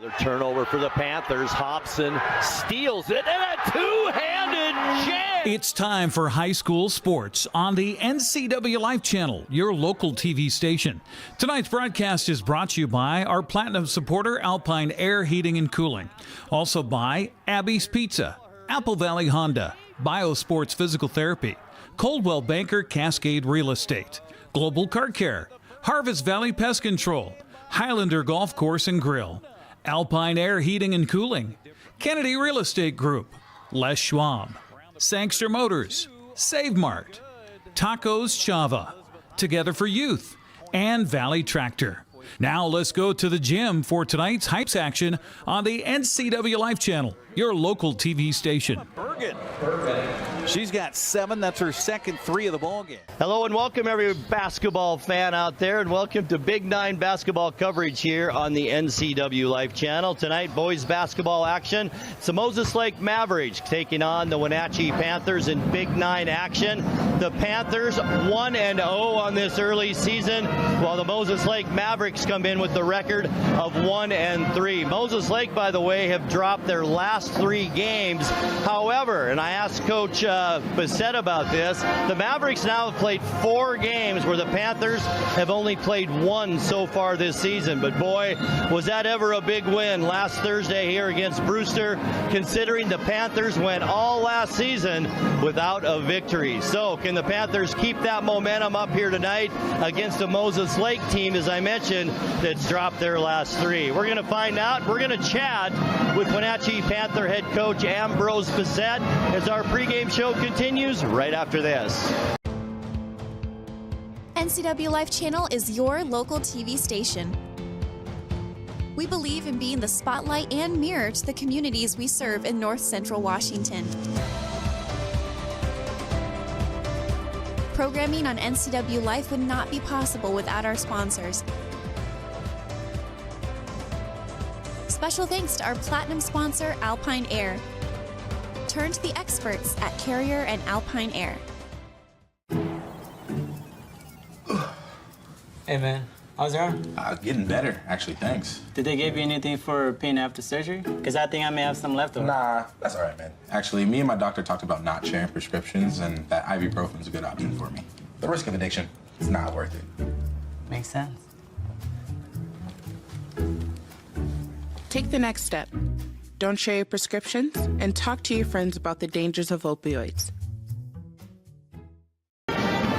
Another turnover for the Panthers. Hobson steals it, and a two-handed jam. It's time for high school sports on the NCWLIFE channel, your local TV station. Tonight's broadcast is brought to you by our Platinum supporter, Alpine Air Heating and Cooling. Also by Abby's Pizza, Apple Valley Honda, Biosports Physical Therapy, Coldwell Banker Cascade Real Estate, Global Car Care, Harvest Valley Pest Control, Highlander Golf Course and Grill, Alpine Air Heating and Cooling, Kennedy Real Estate Group, Les Schwab, Sangster Motors, Save Mart, Tacos Chava, Together for Youth, and Valley Tractor. Now let's go to the gym for tonight's Hypes action on the NCWLIFE channel, your local TV station. Bergen. She's got 7. That's her second 3 of the ball game. Hello and welcome every basketball fan out there, and welcome to Big 9 basketball coverage here on the NCWLIFE channel. Tonight, boys basketball action. It's the Moses Lake Mavericks taking on the Wenatchee Panthers in Big 9 action. The Panthers 1-0 on this early season, while the Moses Lake Mavericks come in with the record of 1-3. Moses Lake, by the way, have dropped their last 3 games. However, and I asked Coach Bissett about this, the Mavericks now have played 4 games where the Panthers have only played 1 so far this season. But boy, was that ever a big win last Thursday here against Brewster, considering the Panthers went all last season without a victory. So can the Panthers keep that momentum up here tonight against a Moses Lake team, as I mentioned, that's dropped their last 3? We're going to find out. We're going to chat with Wenatchee Panther head coach Ambrose Bissett as our pregame show continues right after this. NCWLIFE channel is your local TV station. We believe in being the spotlight and mirror to the communities we serve in North Central Washington. Programming on NCWLIFE would not be possible without our sponsors. Special thanks to our platinum sponsor, Alpine Air. Turn to the experts at Carrier and Alpine Air. Hey man, how's it going? Getting better, actually, thanks. Did they give you anything for pain after surgery? Because I think I may have some left over. Nah, that's all right, man. Actually, me and my doctor talked about not sharing prescriptions, and that ibuprofen is a good option for me. The risk of addiction is not worth it. Makes sense. Take the next step. Don't share your prescriptions, and talk to your friends about the dangers of opioids.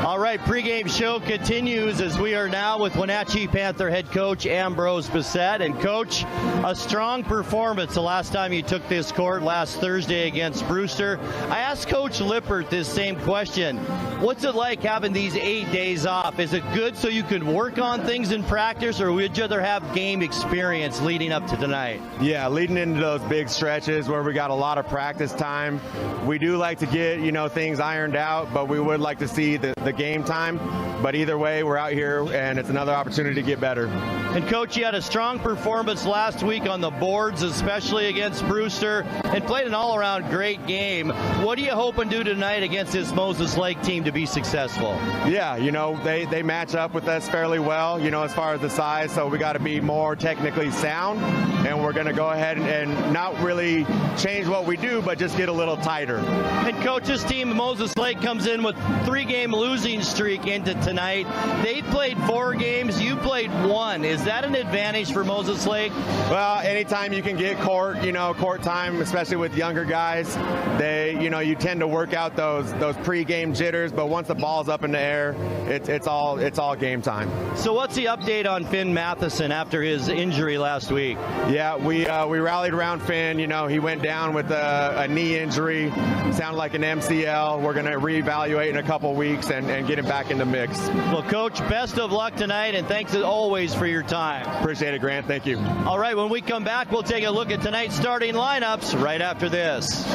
All right, pregame show continues as we are now with Wenatchee Panther head coach Ambrose Bissett. And coach, a strong performance the last time you took this court last Thursday against Brewster. I asked Coach Lippert this same question. What's it like having these 8 days off? Is it good so you can work on things in practice, or would you rather have game experience leading up to tonight? Yeah, leading into those big stretches where we got a lot of practice time. We do like to get, things ironed out, but we would like to see the game time. But either way, we're out here, and it's another opportunity to get better. And Coach, you had a strong performance last week on the boards, especially against Brewster, and played an all-around great game. What do you hope and do tonight against this Moses Lake team to be successful? Yeah, they match up with us fairly well, as far as the size, so we got to be more technically sound, and we're going to go ahead and not really change what we do, but just get a little tighter. And Coach, this team, Moses Lake, comes in with 3-game losing streak into tonight. They played 4 games, you played 1. Is that an advantage for Moses Lake? Well, anytime you can get court time, especially with younger guys, you tend to work out those pre-game jitters, but once the ball's up in the air, it's all game time. So what's the update on Finn Matheson after his injury last week? Yeah, we rallied around Finn. He went down with a knee injury, sounded like an MCL. We're going to reevaluate in a couple weeks and get him back in the mix. Well, Coach, best of luck tonight, and thanks as always for your time. Appreciate it, Grant. Thank you. All right, when we come back, we'll take a look at tonight's starting lineups right after this.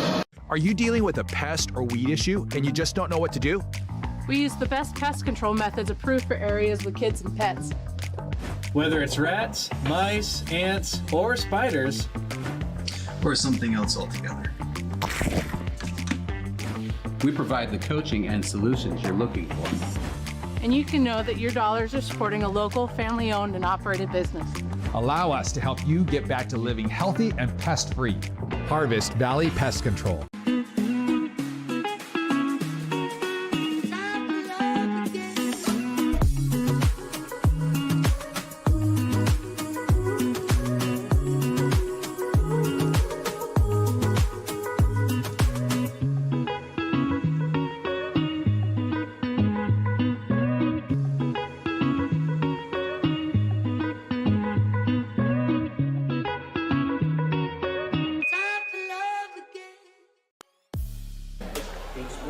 Are you dealing with a pest or weed issue and you just don't know what to do? We use the best pest control methods approved for areas with kids and pets. Whether it's rats, mice, ants, or spiders, or something else altogether, we provide the coaching and solutions you're looking for. And you can know that your dollars are supporting a local, family-owned and operated business. Allow us to help you get back to living healthy and pest-free. Harvest Valley Pest Control.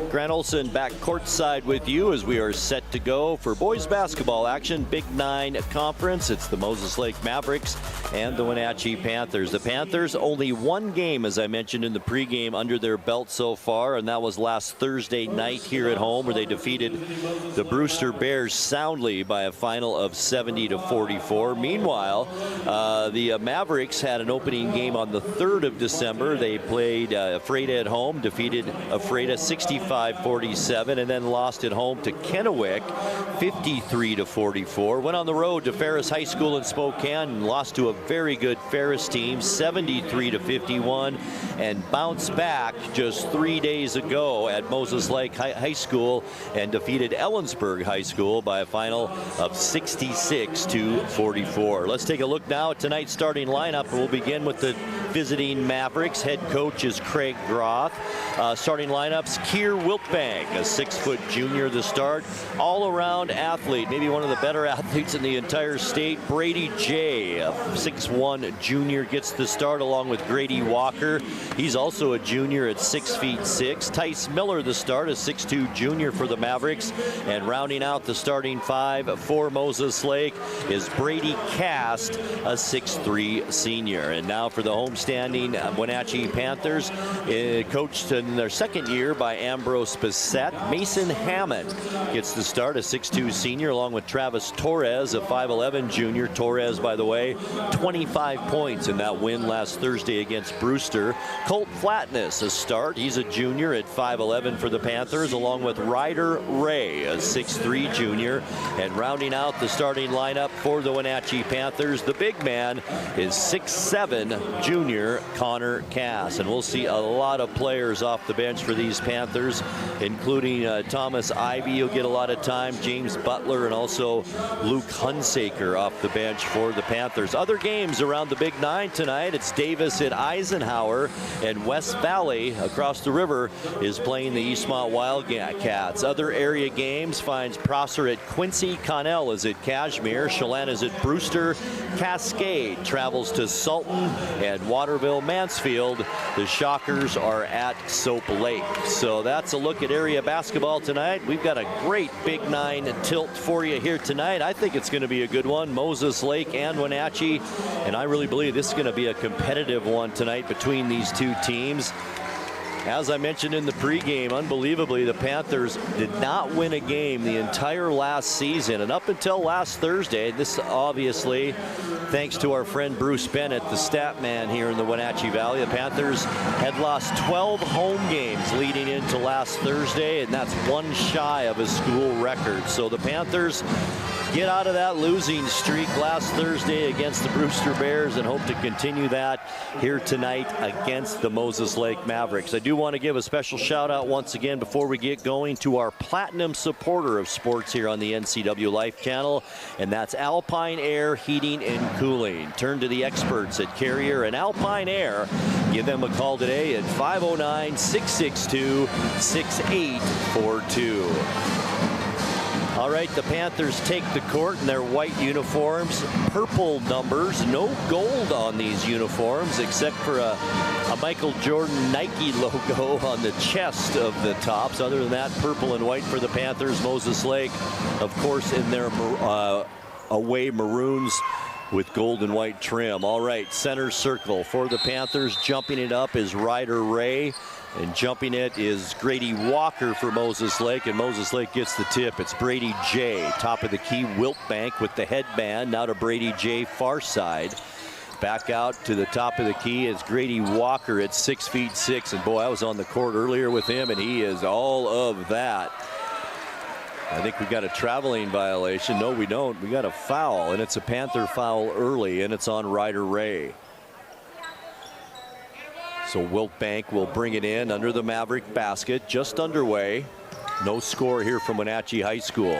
Grant Olson back courtside with you as we are set to go for boys basketball action. Big 9 conference. It's the Moses Lake Mavericks and the Wenatchee Panthers. The Panthers only one game, as I mentioned in the pregame, under their belt so far, and that was last Thursday night here at home where they defeated the Brewster Bears soundly by a final of 70-44. Meanwhile, the Mavericks had an opening game on the 3rd of December. They played Ephrata at home, defeated Ephrata 65-47, and then lost at home to Kennewick 53-44. Went on the road to Ferris High School in Spokane and lost to a very good Ferris team 73-51, and bounced back just 3 days ago at Moses Lake High School and defeated Ellensburg High School by a final of 66-44. Let's take a look now at tonight's starting lineup. We'll begin with the visiting Mavericks. Head coach is Craig Groth. Starting lineups: Keir Wiltbank, a 6-foot junior, the start. All-around athlete, maybe one of the better athletes in the entire state. Brady J, a 6'1 junior, gets the start along with Grady Walker. He's also a junior at 6'6". Tice Miller, the start, a 6'2 junior for the Mavericks. And rounding out the starting 5 for Moses Lake is Brady Cast, a 6'3 senior. And now for the homestanding Wenatchee Panthers, coached in their second year by Ambrose Bissett. Mason Hammond gets the start, a 6'2 senior, along with Travis Torres, a 5'11 junior. Torres, by the way, 25 points in that win last Thursday against Brewster. Colt Flatness, a start. He's a junior at 5'11 for the Panthers, along with Ryder Ray, a 6'3 junior. And rounding out the starting lineup for the Wenatchee Panthers, the big man is 6'7 junior Connor Cass. And we'll see a lot of players off the bench for these Panthers, including Thomas Ivey. He'll get a lot of time. James Butler, and also Luke Hunsaker off the bench for the Panthers. Other games around the Big 9 tonight: it's Davis at Eisenhower, and West Valley across the river is playing the Eastmont Wildcats. Other area games finds Prosser at Quincy, Connell is at Cashmere, Chelan is at Brewster, Cascade travels to Sultan, and Waterville Mansfield, the Shockers, are at Soap Lake. So that's a look at area basketball tonight. We've got a great Big 9 tilt for you here tonight. I think it's going to be a good one, Moses Lake and Wenatchee, and I really believe this is going to be a competitive one tonight between these two teams. As I mentioned in the pregame, unbelievably, the Panthers did not win a game the entire last season. And up until last Thursday, this obviously thanks to our friend Bruce Bennett, the stat man here in the Wenatchee Valley. The Panthers had lost 12 home games leading into last Thursday, and that's one shy of a school record. So the Panthers get out of that losing streak last Thursday against the Brewster Bears and hope to continue that here tonight against the Moses Lake Mavericks. I do want to give a special shout out once again before we get going to our platinum supporter of sports here on the NCWLIFE channel, and that's Alpine Air Heating and Cooling. Turn to the experts at Carrier and Alpine Air. Give them a call today at 509-662-6842. All right, the Panthers take the court in their white uniforms, purple numbers, no gold on these uniforms except for a Michael Jordan Nike logo on the chest of the tops. Other than that, purple and white for the Panthers. Moses Lake, of course, in their away maroons with gold and white trim. All right, center circle for the Panthers. Jumping it up is Ryder Ray. And jumping it is Grady Walker for Moses Lake, and Moses Lake gets the tip. It's Brady J. Top of the key, Wiltbank with the headband. Now to Brady J, far side. Back out to the top of the key is Grady Walker at 6'6". And boy, I was on the court earlier with him, and he is all of that. I think we got a traveling violation. No, we don't. We got a foul, and it's a Panther foul early, and it's on Ryder Ray. So Wiltbank will bring it in under the Maverick basket, just underway. No score here from Wenatchee High School.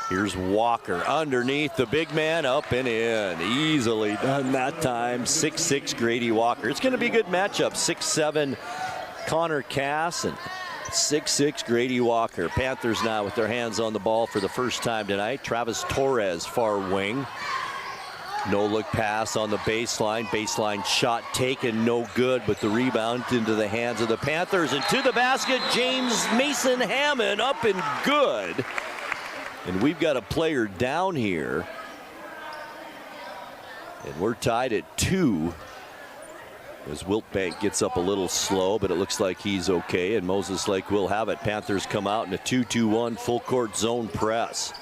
Here's Walker underneath the big man, up and in. Easily done that time. 6'6" Grady Walker. It's going to be a good matchup. 6'7" Connor Cass and 6'6" Grady Walker. Panthers now with their hands on the ball for the first time tonight. Travis Torres, far wing. No look pass on the baseline. Baseline shot taken, no good, but the rebound into the hands of the Panthers. And to the basket, James Mason Hammond, up and good. And we've got a player down here. And we're tied at 2. As Wiltbank gets up a little slow, but it looks like he's okay. And Moses Lake will have it. Panthers come out in a 2-2-1 full court zone press.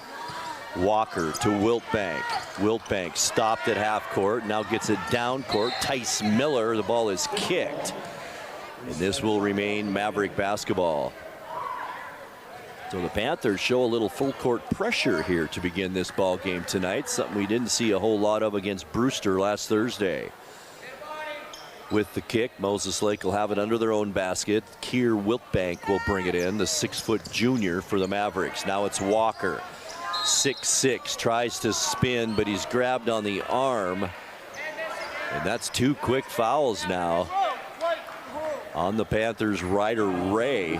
Walker to Wiltbank. Wiltbank stopped at half court, now gets it down court. Tice Miller, the ball is kicked. And this will remain Maverick basketball. So the Panthers show a little full court pressure here to begin this ball game tonight. Something we didn't see a whole lot of against Brewster last Thursday. With the kick, Moses Lake will have it under their own basket. Keir Wiltbank will bring it in, the 6-foot junior for the Mavericks. Now it's Walker. 6'6", tries to spin, but he's grabbed on the arm. And that's 2 quick fouls now on the Panthers. Ryder Ray.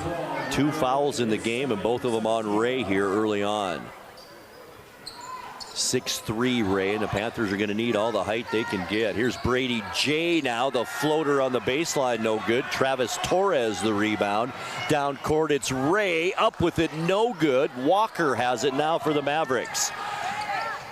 2 fouls in the game, and both of them on Ray here early on. 6'3" Ray, and the Panthers are going to need all the height they can get. Here's Brady J now, the floater on the baseline, no good. Travis Torres the rebound. Down court, it's Ray, up with it, no good. Walker has it now for the Mavericks.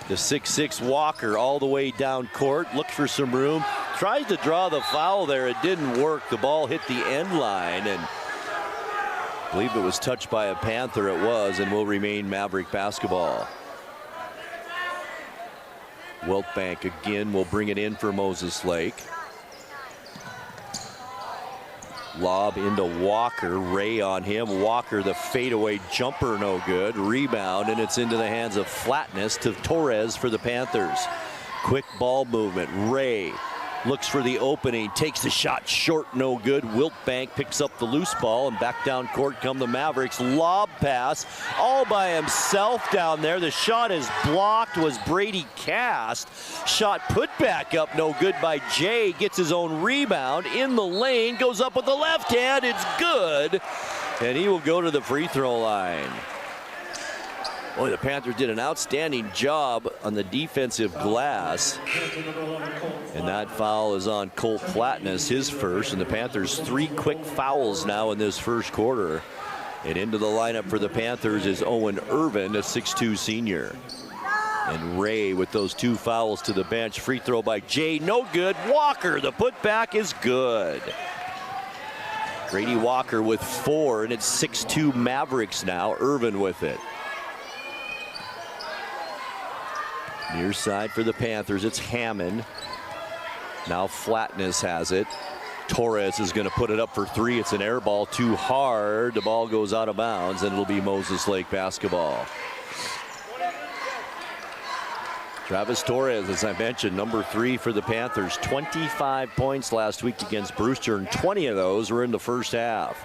The 6'6" Walker all the way down court, looks for some room. Tried to draw the foul there, it didn't work. The ball hit the end line, and I believe it was touched by a Panther. It was, and will remain Maverick basketball. Wiltbank again will bring it in for Moses Lake. Lob into Walker. Ray on him. Walker, the fadeaway jumper, no good. Rebound, and it's into the hands of Flatness to Torres for the Panthers. Quick ball movement. Ray looks for the opening, takes the shot short, no good. Wiltbank picks up the loose ball, and back down court come the Mavericks. Lob pass all by himself down there. The shot is blocked, was Brady Cast. Shot put back up, no good by Jay. Gets his own rebound in the lane, goes up with the left hand, it's good. And he will go to the free throw line. Boy, the Panthers did an outstanding job on the defensive glass. And that foul is on Colt Flatness, his first. And the Panthers 3 quick fouls now in this first quarter. And into the lineup for the Panthers is Owen Irvin, a 6'2" senior. And Ray with those 2 fouls to the bench. Free throw by Jay, no good. Walker, the putback is good. Grady Walker with 4, and it's 6'2" Mavericks now. Irvin with it. Near side for the Panthers, it's Hammond. Now Flatness has it. Torres is going to put it up for 3. It's an air ball, too hard. The ball goes out of bounds, and it'll be Moses Lake basketball. Travis Torres, as I mentioned, number 3 for the Panthers. 25 points last week against Brewster, and 20 of those were in the first half.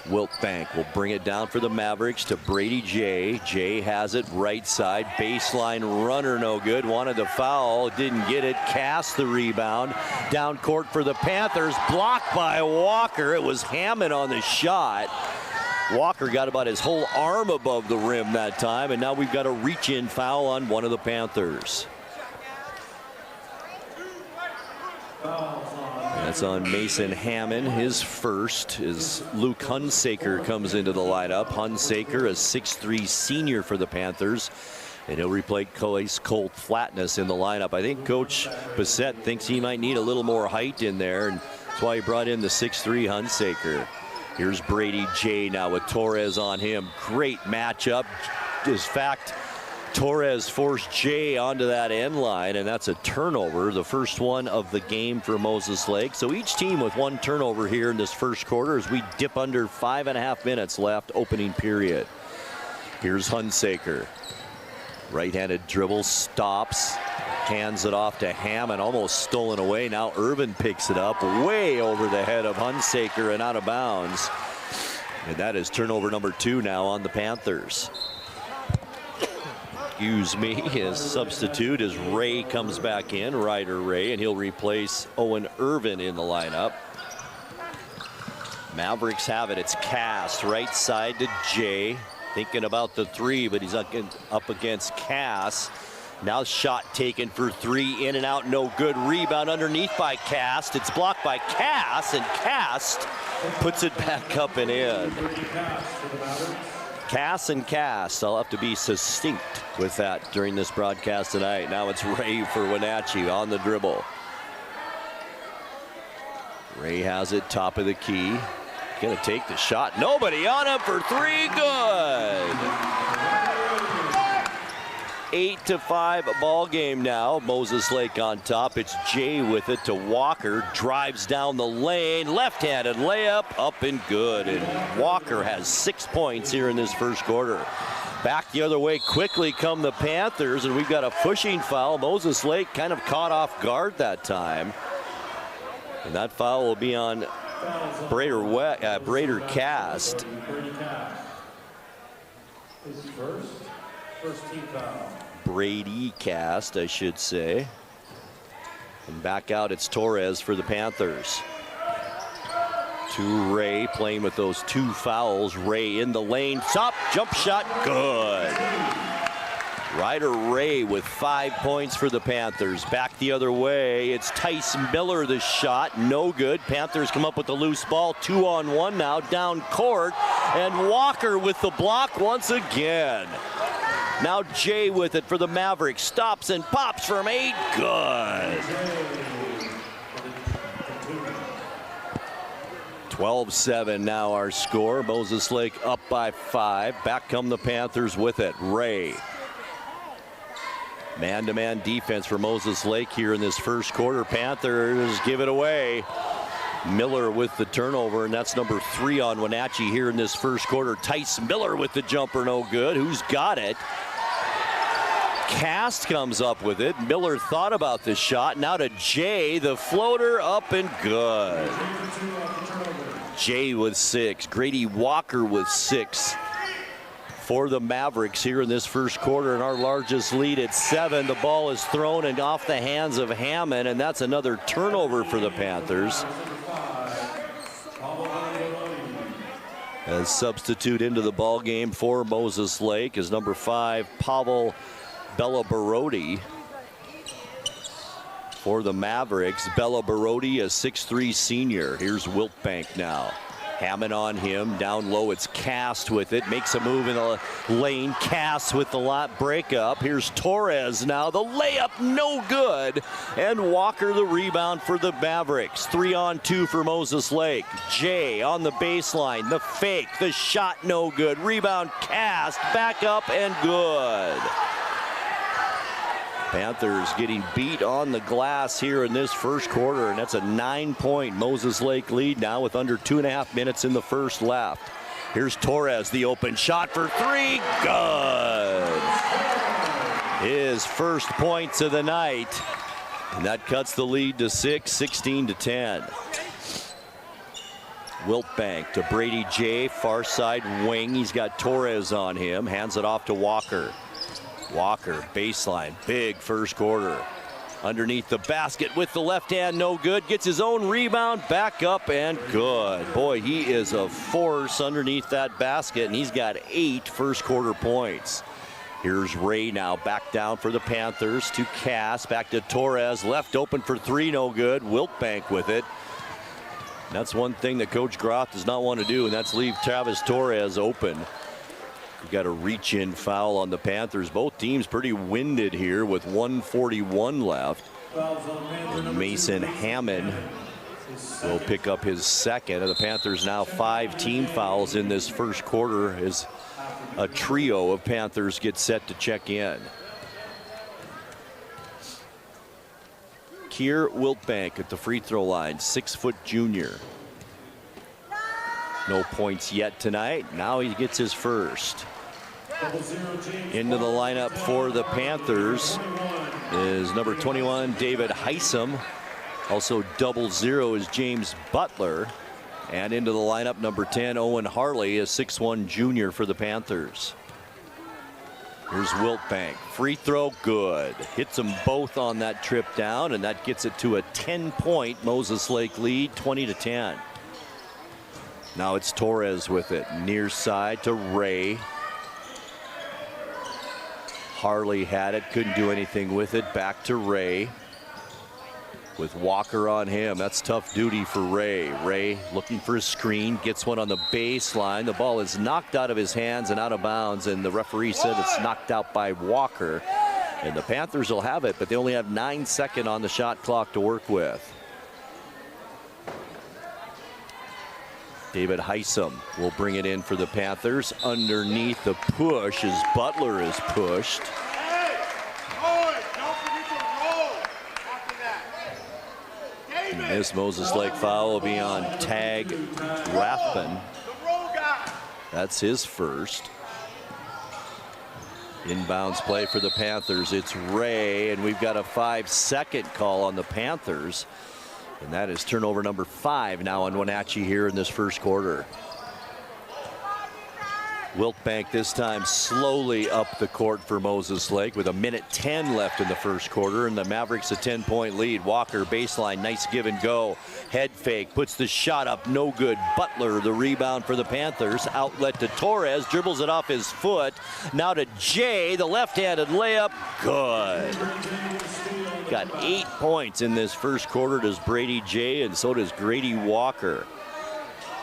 Wiltbank will bring it down for the Mavericks to Brady J. J has it right side. Baseline runner, no good. Wanted the foul, didn't get it. Cast the rebound. Down court for the Panthers. Blocked by Walker. It was Hammond on the shot. Walker got about his whole arm above the rim that time, and now we've got a reach-in foul on one of the Panthers. That's on Mason Hammond. His first is Luke Hunsaker comes into the lineup. Hunsaker, a 6'3" senior for the Panthers. And he'll replace Colt Flatness in the lineup. I think Coach Bissett thinks he might need a little more height in there, and that's why he brought in the 6'3" Hunsaker. Here's Brady J now with Torres on him. Great matchup. In fact, Torres forced Jay onto that end line, and that's a turnover, the first one of the game for Moses Lake. So each team with one turnover here in this first quarter as we dip under 5.5 minutes left, opening period. Here's Hunsaker. Right-handed dribble, stops, hands it off to Hammond, almost stolen away. Now Irvin picks it up way over the head of Hunsaker and out of bounds. And that is turnover number 2 now on the Panthers. Excuse me, his substitute as Ray comes back in, Ryder Ray, and he'll replace Owen Irvin in the lineup. Mavericks have it. It's Cass, right side to Jay. Thinking about the 3, but he's up against Cass. Now shot taken for 3, in and out, no good. Rebound underneath by Cast. It's blocked by Cass, and Cast puts it back up and in. Cass and Cast. I'll have to be succinct with that during this broadcast tonight. Now it's Ray for Wenatchee on the dribble. Ray has it, top of the key. Gonna take the shot. Nobody on him for 3. Good. 8-5 ball game now. Moses Lake on top. It's Jay with it to Walker. Drives down the lane. Left-handed layup. Up and good. And Walker has 6 points here in this first quarter. Back the other way quickly come the Panthers, and we've got a pushing foul. Moses Lake kind of caught off guard that time. And that foul will be on Brader Cast. Brady Cast, I should say. And back out, it's Torres for the Panthers. To Ray, playing with those 2 fouls. Ray in the lane, top, jump shot, good. Ryder Ray with 5 points for the Panthers. Back the other way, it's Tice Miller, the shot, no good. Panthers come up with the loose ball, 2-on-1 now, down court, and Walker with the block once again. Now Jay with it for the Mavericks, stops and pops from 8, good. 12-7 now our score. Moses Lake up by 5. Back come the Panthers with it. Ray. Man-to-man defense for Moses Lake here in this first quarter. Panthers give it away. Miller with the turnover, and that's number 3 on Wenatchee here in this first quarter. Tice Miller with the jumper, no good. Who's got it? Cast comes up with it. Miller thought about this shot. Now to Jay, the floater, up and good. Jay with 6. Grady Walker with 6 for the Mavericks here in this first quarter, and our largest lead at 7. The ball is thrown and off the hands of Hammond, and that's another turnover for the Panthers. As substitute into the ball game for Moses Lake is number 5, Pavel Bellabarodi. For the Mavericks, Bellabarodi, a 6'3 senior. Here's Wiltbank now. Hammond on him, down low, it's Cast with it, makes a move in the lane, Cast with the lot breakup. Here's Torres now, the layup no good, and Walker the rebound for the Mavericks. 3-on-2 for Moses Lake. Jay on the baseline, the fake, the shot no good, rebound Cast, back up and good. Panthers getting beat on the glass here in this first quarter, and that's a 9-point Moses Lake lead now with under 2.5 minutes in the first left. Here's Torres, the open shot for 3, good. His first points of the night, and that cuts the lead to 6, 16-10. Wiltbank to Brady Jay, far side wing. He's got Torres on him, hands it off to Walker. Walker, baseline, big first quarter. Underneath the basket with the left hand, no good. Gets his own rebound, back up and good. Boy, he is a force underneath that basket, and he's got 8 first quarter points. Here's Ray now, back down for the Panthers to Cass, back to Torres, left open for 3, no good. Wiltbank with it. And that's one thing that Coach Groth does not want to do, and that's leave Travis Torres open. We've got a reach-in foul on the Panthers. Both teams pretty winded here with 1:41 left. And Mason Hammond will pick up his second. And the Panthers now 5 team fouls in this first quarter as a trio of Panthers get set to check in. Keir Wiltbank at the free throw line, 6-foot junior. No points yet tonight. Now he gets his first. Into the lineup for the Panthers is number 21, David Heisem. Also 00 is James Butler. And into the lineup, number 10, Owen Harley, a 6'1 junior for the Panthers. Here's Wiltbank. Free throw, good. Hits them both on that trip down, and that gets it to a 10-point Moses Lake lead, 20-10. Now it's Torres with it. Near side to Ray. Harley had it, couldn't do anything with it. Back to Ray. With Walker on him. That's tough duty for Ray. Ray looking for a screen, gets one on the baseline. The ball is knocked out of his hands and out of bounds, and the referee said it's knocked out by Walker. And the Panthers will have it, but they only have 9 seconds on the shot clock to work with. David Heisem will bring it in for the Panthers. Underneath the push as Butler is pushed. And this Moses Lake foul will be on Tag Rathbun. That's his first. Inbounds play for the Panthers. It's Ray, and we've got a 5-second call on the Panthers. And that is turnover number 5 now on Wenatchee here in this first quarter. Wiltbank this time slowly up the court for Moses Lake with 1:10 left in the first quarter, and the Mavericks a 10-point lead. Walker baseline, nice give and go. Head fake, puts the shot up, no good. Butler the rebound for the Panthers. Outlet to Torres, dribbles it off his foot. Now to Jay, the left-handed layup, good. Got 8 points in this first quarter, does Brady Jay, and so does Grady Walker.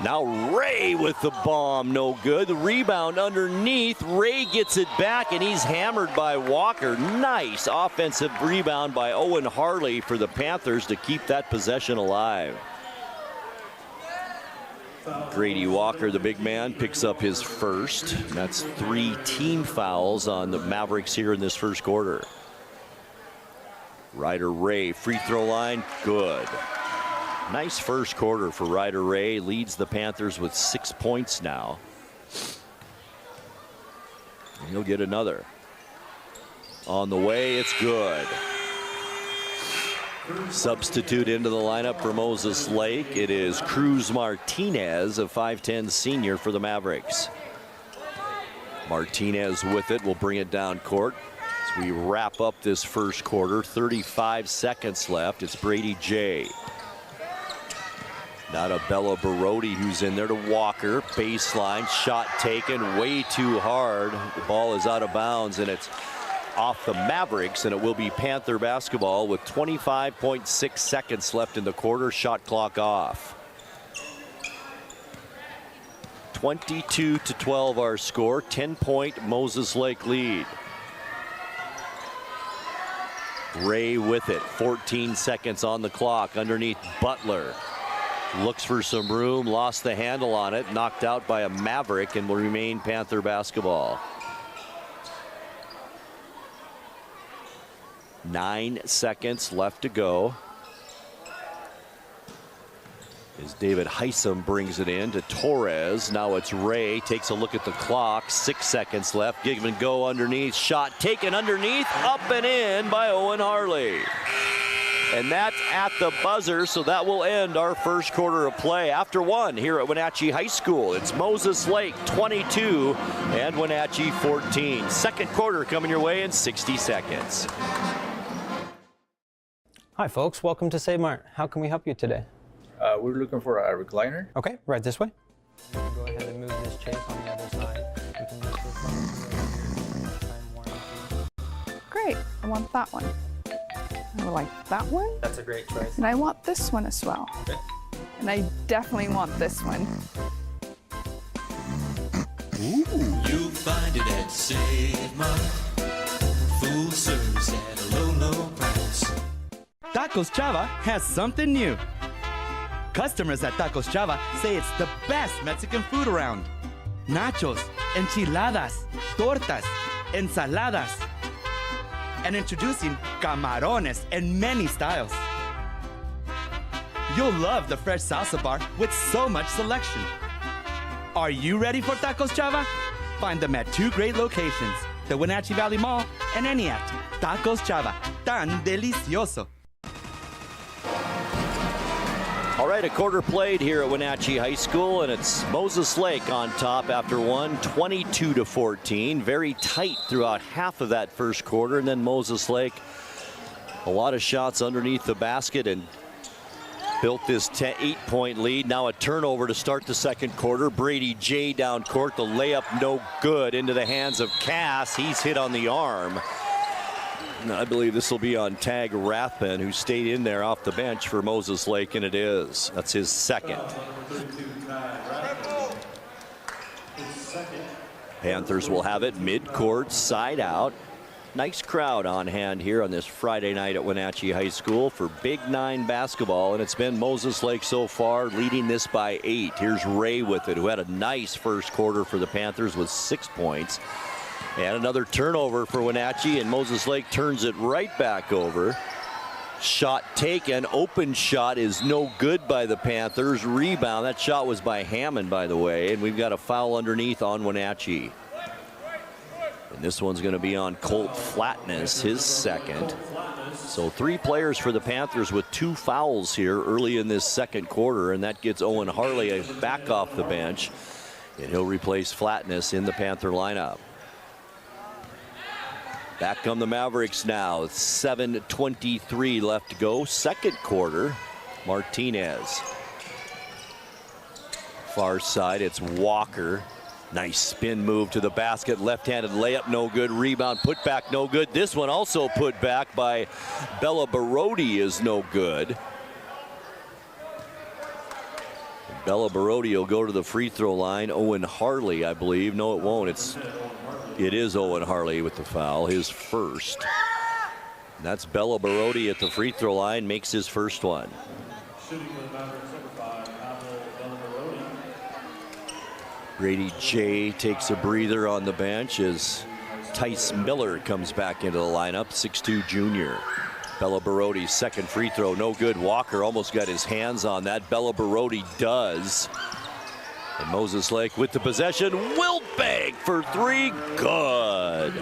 Now Ray with the bomb, no good. The rebound underneath. Ray gets it back, and he's hammered by Walker. Nice offensive rebound by Owen Harley for the Panthers to keep that possession alive. Grady Walker, the big man, picks up his first. That's 3 team fouls on the Mavericks here in this first quarter. Ryder Ray, free throw line, good. Nice first quarter for Ryder Ray. Leads the Panthers with 6 points now. And he'll get another. On the way, it's good. Substitute into the lineup for Moses Lake. It is Cruz Martinez, a 5'10 senior for the Mavericks. Martinez with it will bring it down court. As we wrap up this first quarter, 35 seconds left. It's Brady Jay. Now to Bella Barodi, who's in there to Walker. Baseline, shot taken way too hard. The ball is out of bounds, and it's off the Mavericks, and it will be Panther basketball with 25.6 seconds left in the quarter. Shot clock off. 22-12 our score. 10-point Moses Lake lead. Ray with it. 14 seconds on the clock. Underneath Butler. Looks for some room, lost the handle on it, knocked out by a Maverick, and will remain Panther basketball. 9 seconds left to go. As David Heisem brings it in to Torres. Now it's Ray, takes a look at the clock. 6 seconds left, give and go underneath. Shot taken underneath, up and in by Owen Harley. And that's at the buzzer, so that will end our first quarter of play. After 1 here at Wenatchee High School, it's Moses Lake 22 and Wenatchee 14. Second quarter coming your way in 60 seconds. Hi folks, welcome to Save Mart. How can we help you today? We're looking for a recliner. Okay, right this way. Go ahead and move this chair on the other side. You can use this Great, I want that one. I like that one. That's a great choice. And I want this one as well. Okay. And I definitely want this one. Ooh. You'll find it at Save Mart. Full service at a low, low price. Tacos Chava has something new. Customers at Tacos Chava say it's the best Mexican food around. Nachos, enchiladas, tortas, ensaladas, and introducing camarones in many styles. You'll love the fresh salsa bar with so much selection. Are you ready for tacos, Chava? Find them at 2 great locations, the Wenatchee Valley Mall and Eniac. Tacos Chava, tan delicioso. All right, a quarter played here at Wenatchee High School, and it's Moses Lake on top after one, 22-14. Very tight throughout half of that first quarter, and then Moses Lake, a lot of shots underneath the basket and built this 8-point lead. Now a turnover to start the second quarter. Brady J down court. The layup no good into the hands of Cass. He's hit on the arm. And I believe this will be on Tag Rathbun, who stayed in there off the bench for Moses Lake, and it is. That's his second. Panthers will have it mid-court, side out. Nice crowd on hand here on this Friday night at Wenatchee High School for Big 9 basketball, and it's been Moses Lake so far leading this by 8. Here's Ray with it, who had a nice first quarter for the Panthers with 6 points. And another turnover for Wenatchee, and Moses Lake turns it right back over. Shot taken, open shot is no good by the Panthers. Rebound, that shot was by Hammond, by the way, and we've got a foul underneath on Wenatchee. And this one's going to be on Colt Flatness, his second. So 3 players for the Panthers with 2 fouls here early in this second quarter, and that gets Owen Harley back off the bench, and he'll replace Flatness in the Panther lineup. Back come the Mavericks now. 7:23 left to go. Second quarter. Martinez. Far side, it's Walker. Nice spin move to the basket. Left-handed layup, no good. Rebound, put back, no good. This one also put back by Bella Barodi is no good. Bella Barodi will go to the free throw line. Owen Harley, I believe. No, it won't. It is Owen Harley with the foul, his first. And that's Bella Barodi at the free throw line, makes his first one. Brady J takes a breather on the bench as Tice Miller comes back into the lineup, 6'2" junior. Bella Barodi's second free throw, no good. Walker almost got his hands on that. Bella Barodi does. And Moses Lake with the possession. Wiltbank for 3, good.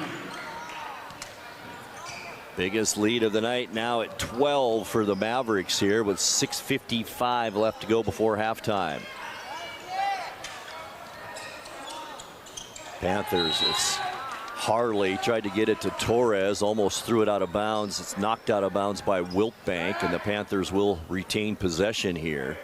Biggest lead of the night now at 12 for the Mavericks here with 6:55 left to go before halftime. Panthers, it's Harley tried to get it to Torres, almost threw it out of bounds. It's knocked out of bounds by Wiltbank, and the Panthers will retain possession here.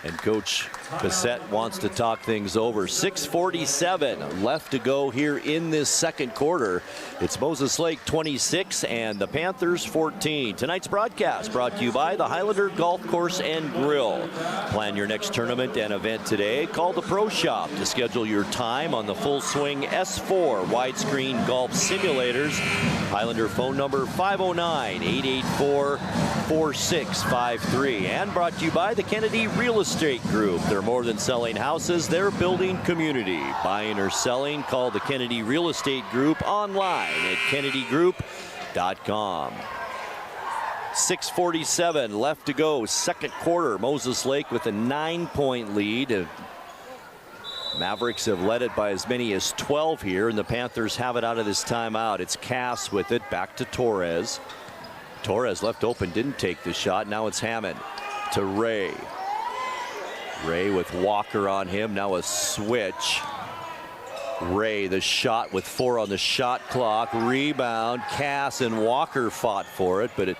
And Coach Bissett wants to talk things over. 6:47 left to go here in this second quarter. It's Moses Lake 26 and the Panthers 14. Tonight's broadcast brought to you by the Highlander Golf Course and Grill. Plan your next tournament and event today. Call the Pro Shop to schedule your time on the Full Swing S4 widescreen golf simulators. Highlander phone number 509-884-4653. And brought to you by the Kennedy Real Estate Group. They're more than selling houses, they're building community. Buying or selling, call the Kennedy Real Estate Group online at kennedygroup.com. 6:47 left to go, second quarter. Moses Lake with a 9-point lead. Mavericks have led it by as many as 12 here, and the Panthers have it out of this timeout. It's Cass with it, back to Torres. Torres left open, didn't take the shot. Now it's Hammond to Ray. Ray with Walker on him, now a switch. Ray, the shot with 4 on the shot clock. Rebound, Cass and Walker fought for it, but it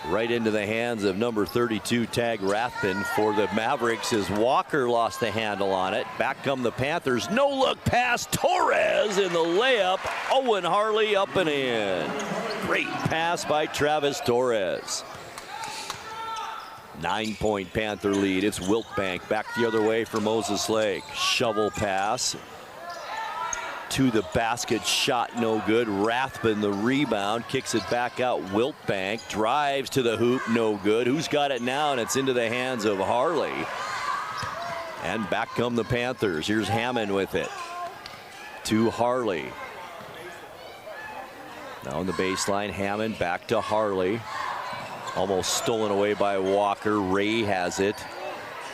right into the hands of number 32, Tag Rathbun for the Mavericks as Walker lost the handle on it. Back come the Panthers. No look pass, Torres in the layup. Owen Harley up and in. Great pass by Travis Torres. 9-point Panther lead. It's Wiltbank back the other way for Moses Lake. Shovel pass to the basket, shot no good. Rathbun the rebound, kicks it back out. Wiltbank drives to the hoop, no good. Who's got it now? And it's into the hands of Harley. And back come the Panthers. Here's Hammond with it to Harley. Now on the baseline, Hammond back to Harley. Almost stolen away by Walker. Ray has it.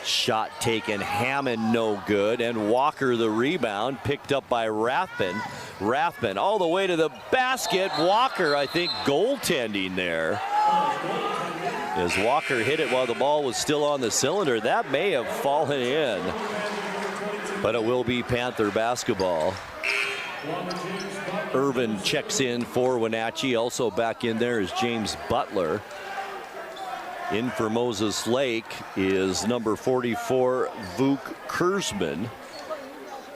Shot taken. Hammond no good. And Walker the rebound. Picked up by Rathman. Rathman all the way to the basket. Walker, I think, goaltending there. As Walker hit it while the ball was still on the cylinder. That may have fallen in. But it will be Panther basketball. Irvin checks in for Wenatchee. Also back in there is James Butler. In for Moses Lake is number 44, Vuk Kurzman.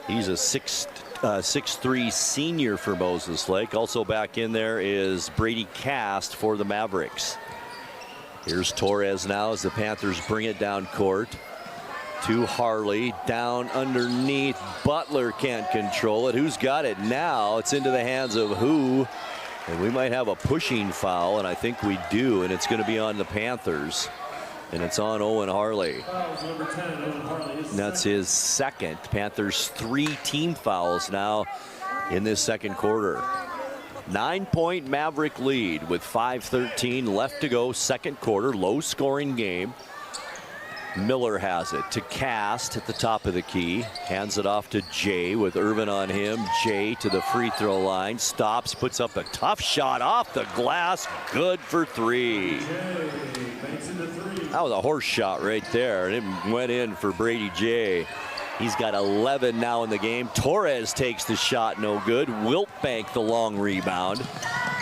He's a 6'3" senior for Moses Lake. Also back in there is Brady Cast for the Mavericks. Here's Torres now as the Panthers bring it down court. To Harley, down underneath. Butler can't control it. Who's got it now? It's into the hands of who? And we might have a pushing foul, and I think we do, and it's going to be on the Panthers. And it's on Owen Harley. And that's his second. Panthers 3 team fouls now in this second quarter. 9-point Maverick lead with 5:13 left to go. Second quarter, low scoring game. Miller has it to Cast at the top of the key. Hands it off to Jay with Irvin on him. Jay to the free throw line. Stops, puts up a tough shot off the glass. Good for 3. That was a horse shot right there. And it went in for Brady Jay. He's got 11 now in the game. Torres takes the shot, no good. Wiltbank the long rebound.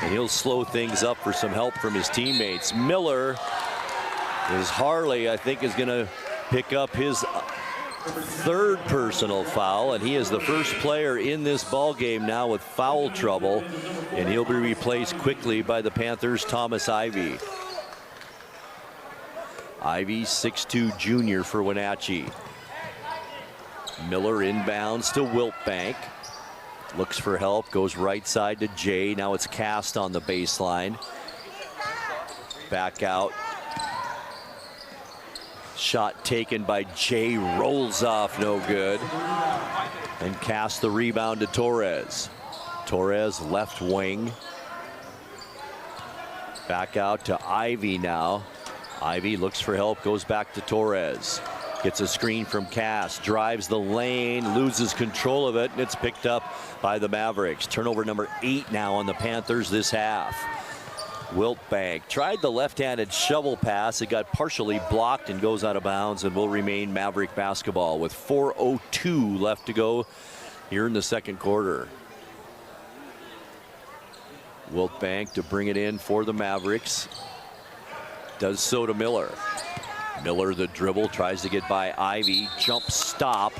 And he'll slow things up for some help from his teammates. Miller is Harley, I think, is going to pick up his third personal foul, and he is the first player in this ball game now with foul trouble, and he'll be replaced quickly by the Panthers' Thomas Ivy. Ivy, 6'2" junior for Wenatchee. Miller inbounds to Wiltbank. Looks for help, goes right side to Jay. Now it's Cast on the baseline. Back out. Shot taken by Jay, rolls off, no good. And Cast the rebound to Torres. Torres left wing. Back out to Ivy now. Ivy looks for help, goes back to Torres. Gets a screen from Cast, drives the lane, loses control of it, and it's picked up by the Mavericks. Turnover number 8 now on the Panthers this half. Wiltbank tried the left-handed shovel pass. It got partially blocked and goes out of bounds and will remain Maverick basketball with 4:02 left to go here in the second quarter. Wiltbank to bring it in for the Mavericks. Does so to Miller. Miller the dribble, tries to get by Ivy. Jump stop.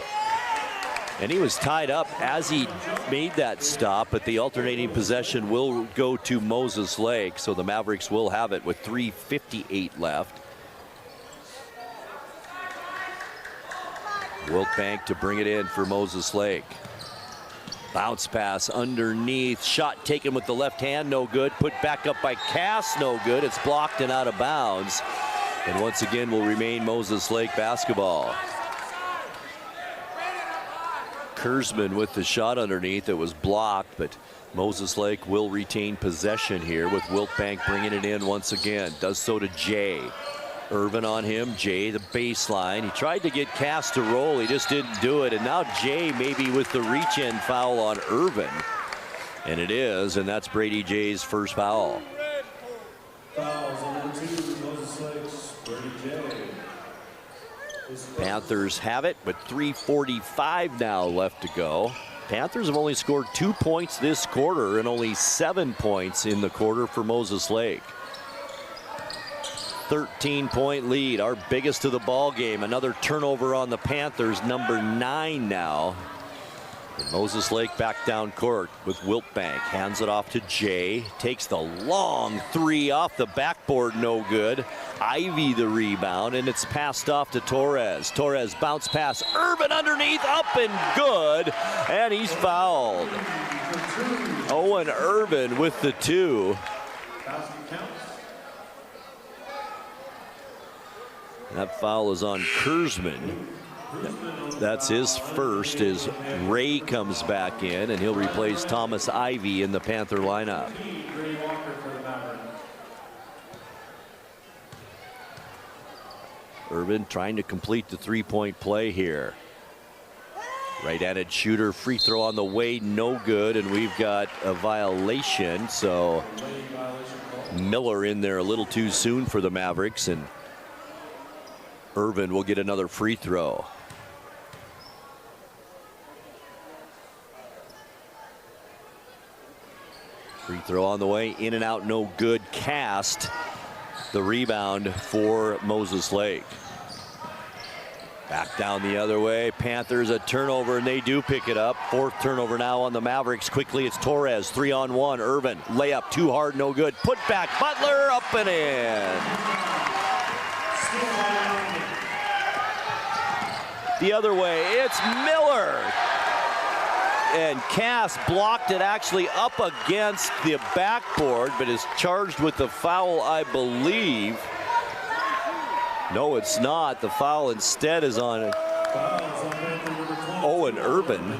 And he was tied up as he made that stop, but the alternating possession will go to Moses Lake, so the Mavericks will have it with 3:58 left. Wiltbank to bring it in for Moses Lake. Bounce pass underneath. Shot taken with the left hand, no good. Put back up by Cass, no good. It's blocked and out of bounds. And once again will remain Moses Lake basketball. Kurzman with the shot underneath. It was blocked, but Moses Lake will retain possession here with Wiltbank bringing it in once again. Does so to Jay. Irvin on him. Jay the baseline. He tried to get Cass to roll. He just didn't do it. And now Jay maybe with the reach-in foul on Irvin. And it is, and that's Brady Jay's first foul. Panthers have it with 3:45 now left to go. Panthers have only scored 2 points this quarter and only 7 points in the quarter for Moses Lake. 13-point lead, our biggest of the ball game. Another turnover on the Panthers, number 9 now. And Moses Lake back down court with Wiltbank. Hands it off to Jay. Takes the long 3 off the backboard, no good. Ivy the rebound, and it's passed off to Torres. Torres bounce pass. Irvin underneath, up and good. And he's fouled. Owen Irvin with the 2. That foul is on Kurzman. That's his first as Ray comes back in, and he'll replace Thomas Ivy in the Panther lineup. Irvin trying to complete the three-point play here. Right-handed shooter, free throw on the way, no good, and we've got a violation. So Miller in there a little too soon for the Mavericks, and Irvin will get another free throw. Free throw on the way, in and out, no good. Cast the rebound for Moses Lake. Back down the other way. Panthers a turnover, and they do pick it up. Fourth turnover now on the Mavericks. Quickly, it's Torres, 3-on-1. Irvin, layup, too hard, no good. Put back, Butler, up and in. The other way, it's Miller. And Cass blocked it actually up against the backboard, but is charged with the foul, I believe. No, it's not. The foul instead is on Owen Irvin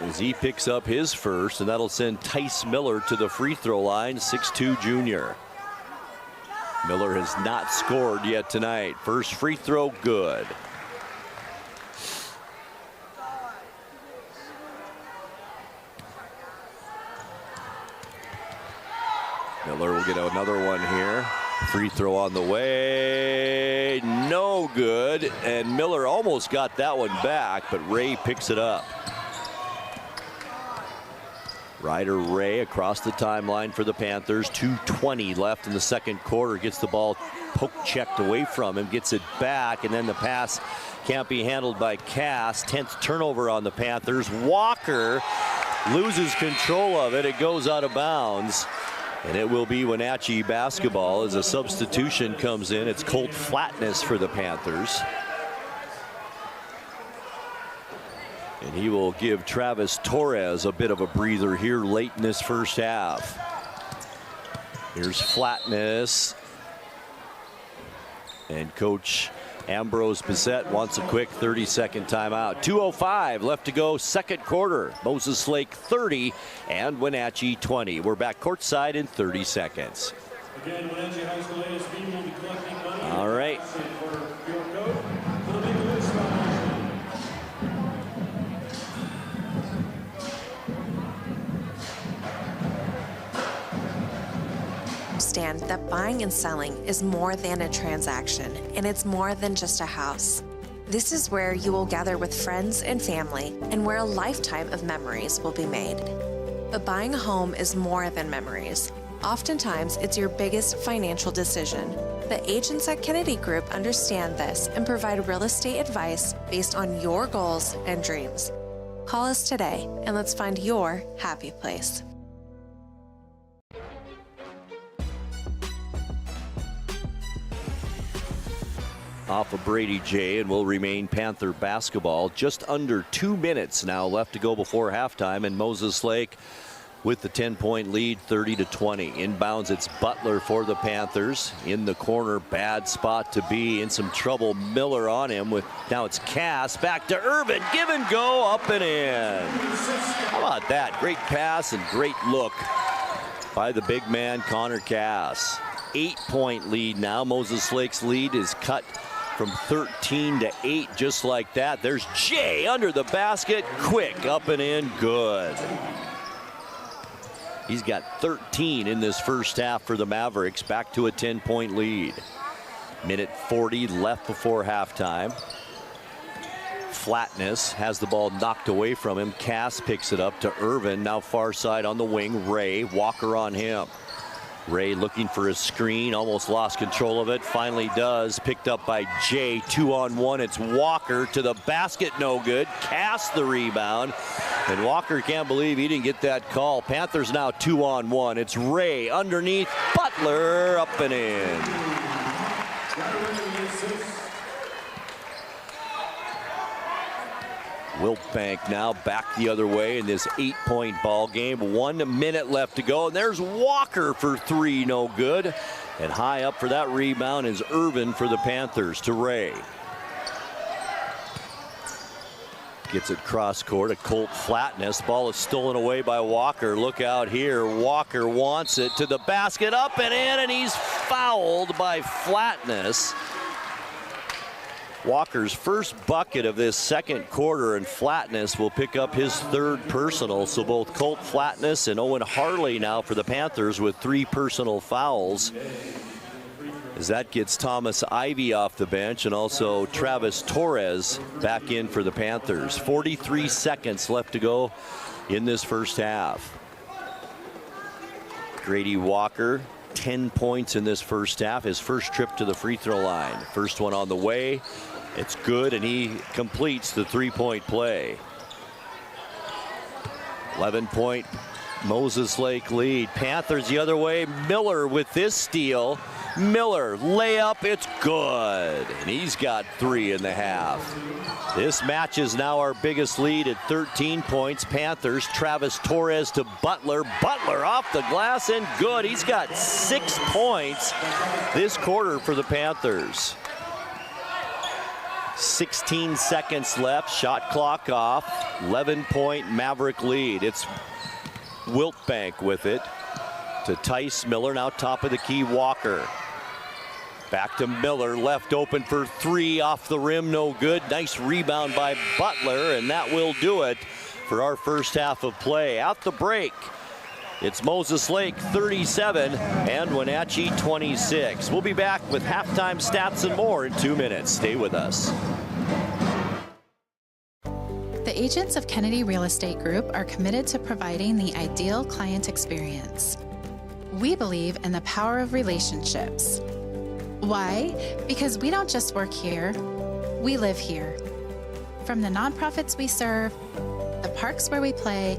as he picks up his first, and that'll send Tice Miller to the free throw line, 6'2" junior. Miller has not scored yet tonight. First free throw, good. Miller will get another one here. Free throw on the way, no good, and Miller almost got that one back, but Ray picks it up. Ryder Ray across the timeline for the Panthers. 2:20 left in the second quarter. Gets the ball poke checked away from him, gets it back, and then the pass can't be handled by Cass. 10th turnover on the Panthers. Walker loses control of it. It goes out of bounds. And it will be Wenatchee basketball as a substitution comes in. It's Colt Flatness for the Panthers. And he will give Travis Torres a bit of a breather here late in this first half. Here's Flatness. And Coach Ambrose Bissett wants a quick 30-second timeout. 2:05 left to go, second quarter. Moses Lake 30 and Wenatchee 20. We're back courtside in 30 seconds. Again, Wenatchee High School ASB will be collecting money. All right. Understand that buying and selling is more than a transaction, and it's more than just a house. This is where you will gather with friends and family, and where a lifetime of memories will be made. But buying a home is more than memories. Oftentimes, it's your biggest financial decision. The agents at Kennedy Group understand this and provide real estate advice based on your goals and dreams. Call us today, and let's find your happy place. Off of Brady J, and will remain Panther basketball. Just under 2 minutes now left to go before halftime, and Moses Lake with the 10-point lead, 30-20. Inbounds, it's Butler for the Panthers. In the corner, bad spot to be. In some trouble, Miller on him. Now it's Cass, back to Irvin. Give and go, up and in. How about that? Great pass and great look by the big man, Connor Cass. 8-point lead now. Moses Lake's lead is cut from 13 to 8, just like that. There's Jay under the basket, quick, up and in, good. He's got 13 in this first half for the Mavericks, back to a 10-point lead. Minute 40 left before halftime. Flatness has the ball knocked away from him. Cass picks it up to Irvin, now far side on the wing. Ray, Walker on him. Ray looking for a screen, almost lost control of it, finally does. Picked up by Jay, 2-on-1. It's Walker to the basket, no good. Cass the rebound, and Walker can't believe he didn't get that call. Panthers now 2-on-1. It's Ray underneath, Butler up and in. Wiltbank now back the other way in this 8-point ball game. 1 minute left to go, and there's Walker for three, no good. And high up for that rebound is Irvin for the Panthers to Ray. Gets it cross court, a Colt Flatness. Ball is stolen away by Walker. Look out here. Walker wants it to the basket, up and in, and he's fouled by Flatness. Walker's first bucket of this second quarter, and Flatness will pick up his third personal. So both Colt Flatness and Owen Harley now for the Panthers with 3 personal fouls. As that gets Thomas Ivy off the bench, and also Travis Torres back in for the Panthers. 43 seconds left to go in this first half. Grady Walker, 10 points in this first half. His first trip to the free throw line. First one on the way. It's good, and he completes the 3-point play. 11-point Moses Lake lead. Panthers the other way. Miller with this steal. Miller, layup, it's good. And he's got 3 in the half. This match is now our biggest lead at 13 points. Panthers, Travis Torres to Butler. Butler off the glass and good. He's got 6 points this quarter for the Panthers. 16 seconds left, shot clock off. 11-point Maverick lead. It's Wiltbank with it to Tice Miller, now top of the key, Walker. Back to Miller, left open for 3, off the rim, no good. Nice rebound by Butler, and that will do it for our first half of play. At the break, it's Moses Lake 37 and Wenatchee 26. We'll be back with halftime stats and more in 2 minutes. Stay with us. The agents of Kennedy Real Estate Group are committed to providing the ideal client experience. We believe in the power of relationships. Why? Because we don't just work here, we live here. From the nonprofits we serve, the parks where we play,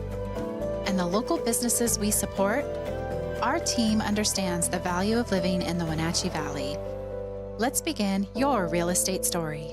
and the local businesses we support, our team understands the value of living in the Wenatchee Valley. Let's begin your real estate story.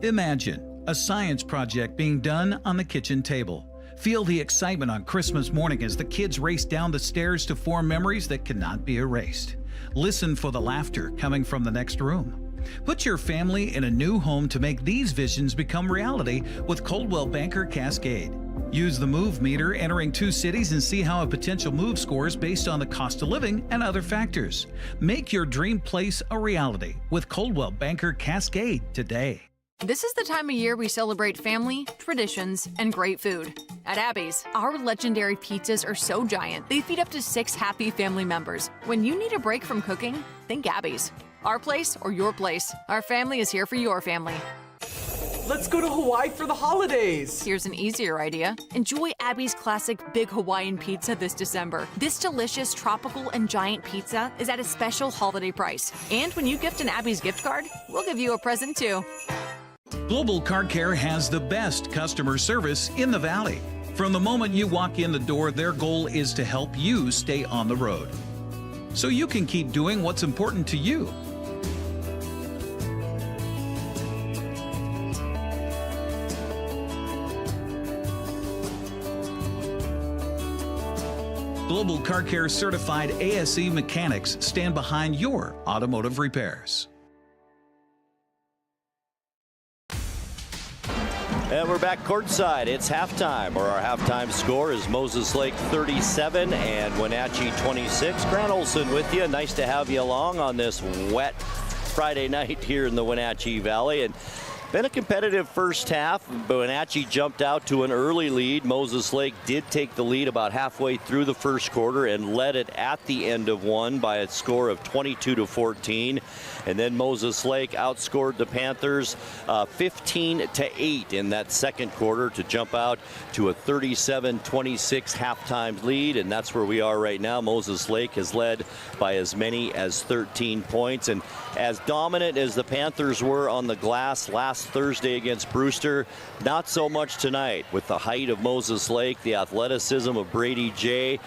Imagine a science project being done on the kitchen table. Feel the excitement on Christmas morning as the kids race down the stairs to form memories that cannot be erased. Listen for the laughter coming from the next room. Put your family in a new home to make these visions become reality with Coldwell Banker Cascade. Use the Move Meter entering 2 cities and see how a potential move scores based on the cost of living and other factors. Make your dream place a reality with Coldwell Banker Cascade today. This is the time of year we celebrate family, traditions, and great food. At Abby's, our legendary pizzas are so giant, they feed up to 6 happy family members. When you need a break from cooking, think Abby's. Our place or your place. Our family is here for your family. Let's go to Hawaii for the holidays. Here's an easier idea. Enjoy Abby's classic Big Hawaiian Pizza this December. This delicious tropical and giant pizza is at a special holiday price. And when you gift an Abby's gift card, we'll give you a present too. Global Car Care has the best customer service in the Valley. From the moment you walk in the door, their goal is to help you stay on the road, so you can keep doing what's important to you. Global Car Care certified ASE mechanics stand behind your automotive repairs. And we're back courtside. It's halftime, where our halftime score is Moses Lake 37 and Wenatchee 26. Grant Olson with you. Nice to have you along on this wet Friday night here in the Wenatchee Valley. And been a competitive first half. Wenatchee jumped out to an early lead. Moses Lake did take the lead about halfway through the first quarter and led it at the end of one by a score of 22-14. And then Moses Lake outscored the Panthers 15-8 in that second quarter to jump out to a 37-26 halftime lead. And that's where we are right now. Moses Lake has led by as many as 13 points. And as dominant as the Panthers were on the glass last last Thursday against Brewster. Not so much tonight with the height of Moses Lake, the athleticism of Brady J.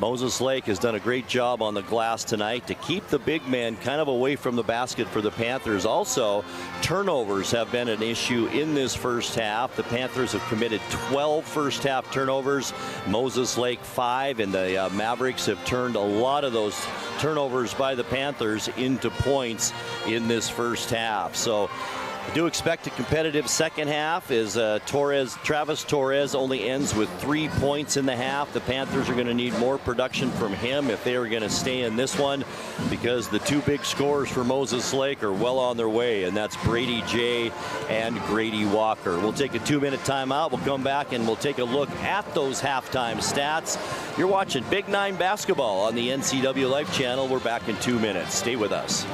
Moses Lake has done a great job on the glass tonight to keep the big man kind of away from the basket for the Panthers. Also, turnovers have been an issue in this first half. The Panthers have committed 12 first half turnovers, Moses Lake 5, and the Mavericks have turned a lot of those turnovers by the Panthers into points in this first half. So I do expect a competitive second half as Travis Torres only ends with 3 points in the half. The Panthers are going to need more production from him if they are going to stay in this one, because the two big scorers for Moses Lake are well on their way, and that's Brady J and Grady Walker. We'll take a 2-minute timeout. We'll come back and we'll take a look at those halftime stats. You're watching Big 9 basketball on the NCWLIFE channel. We're back in 2 minutes. Stay with us.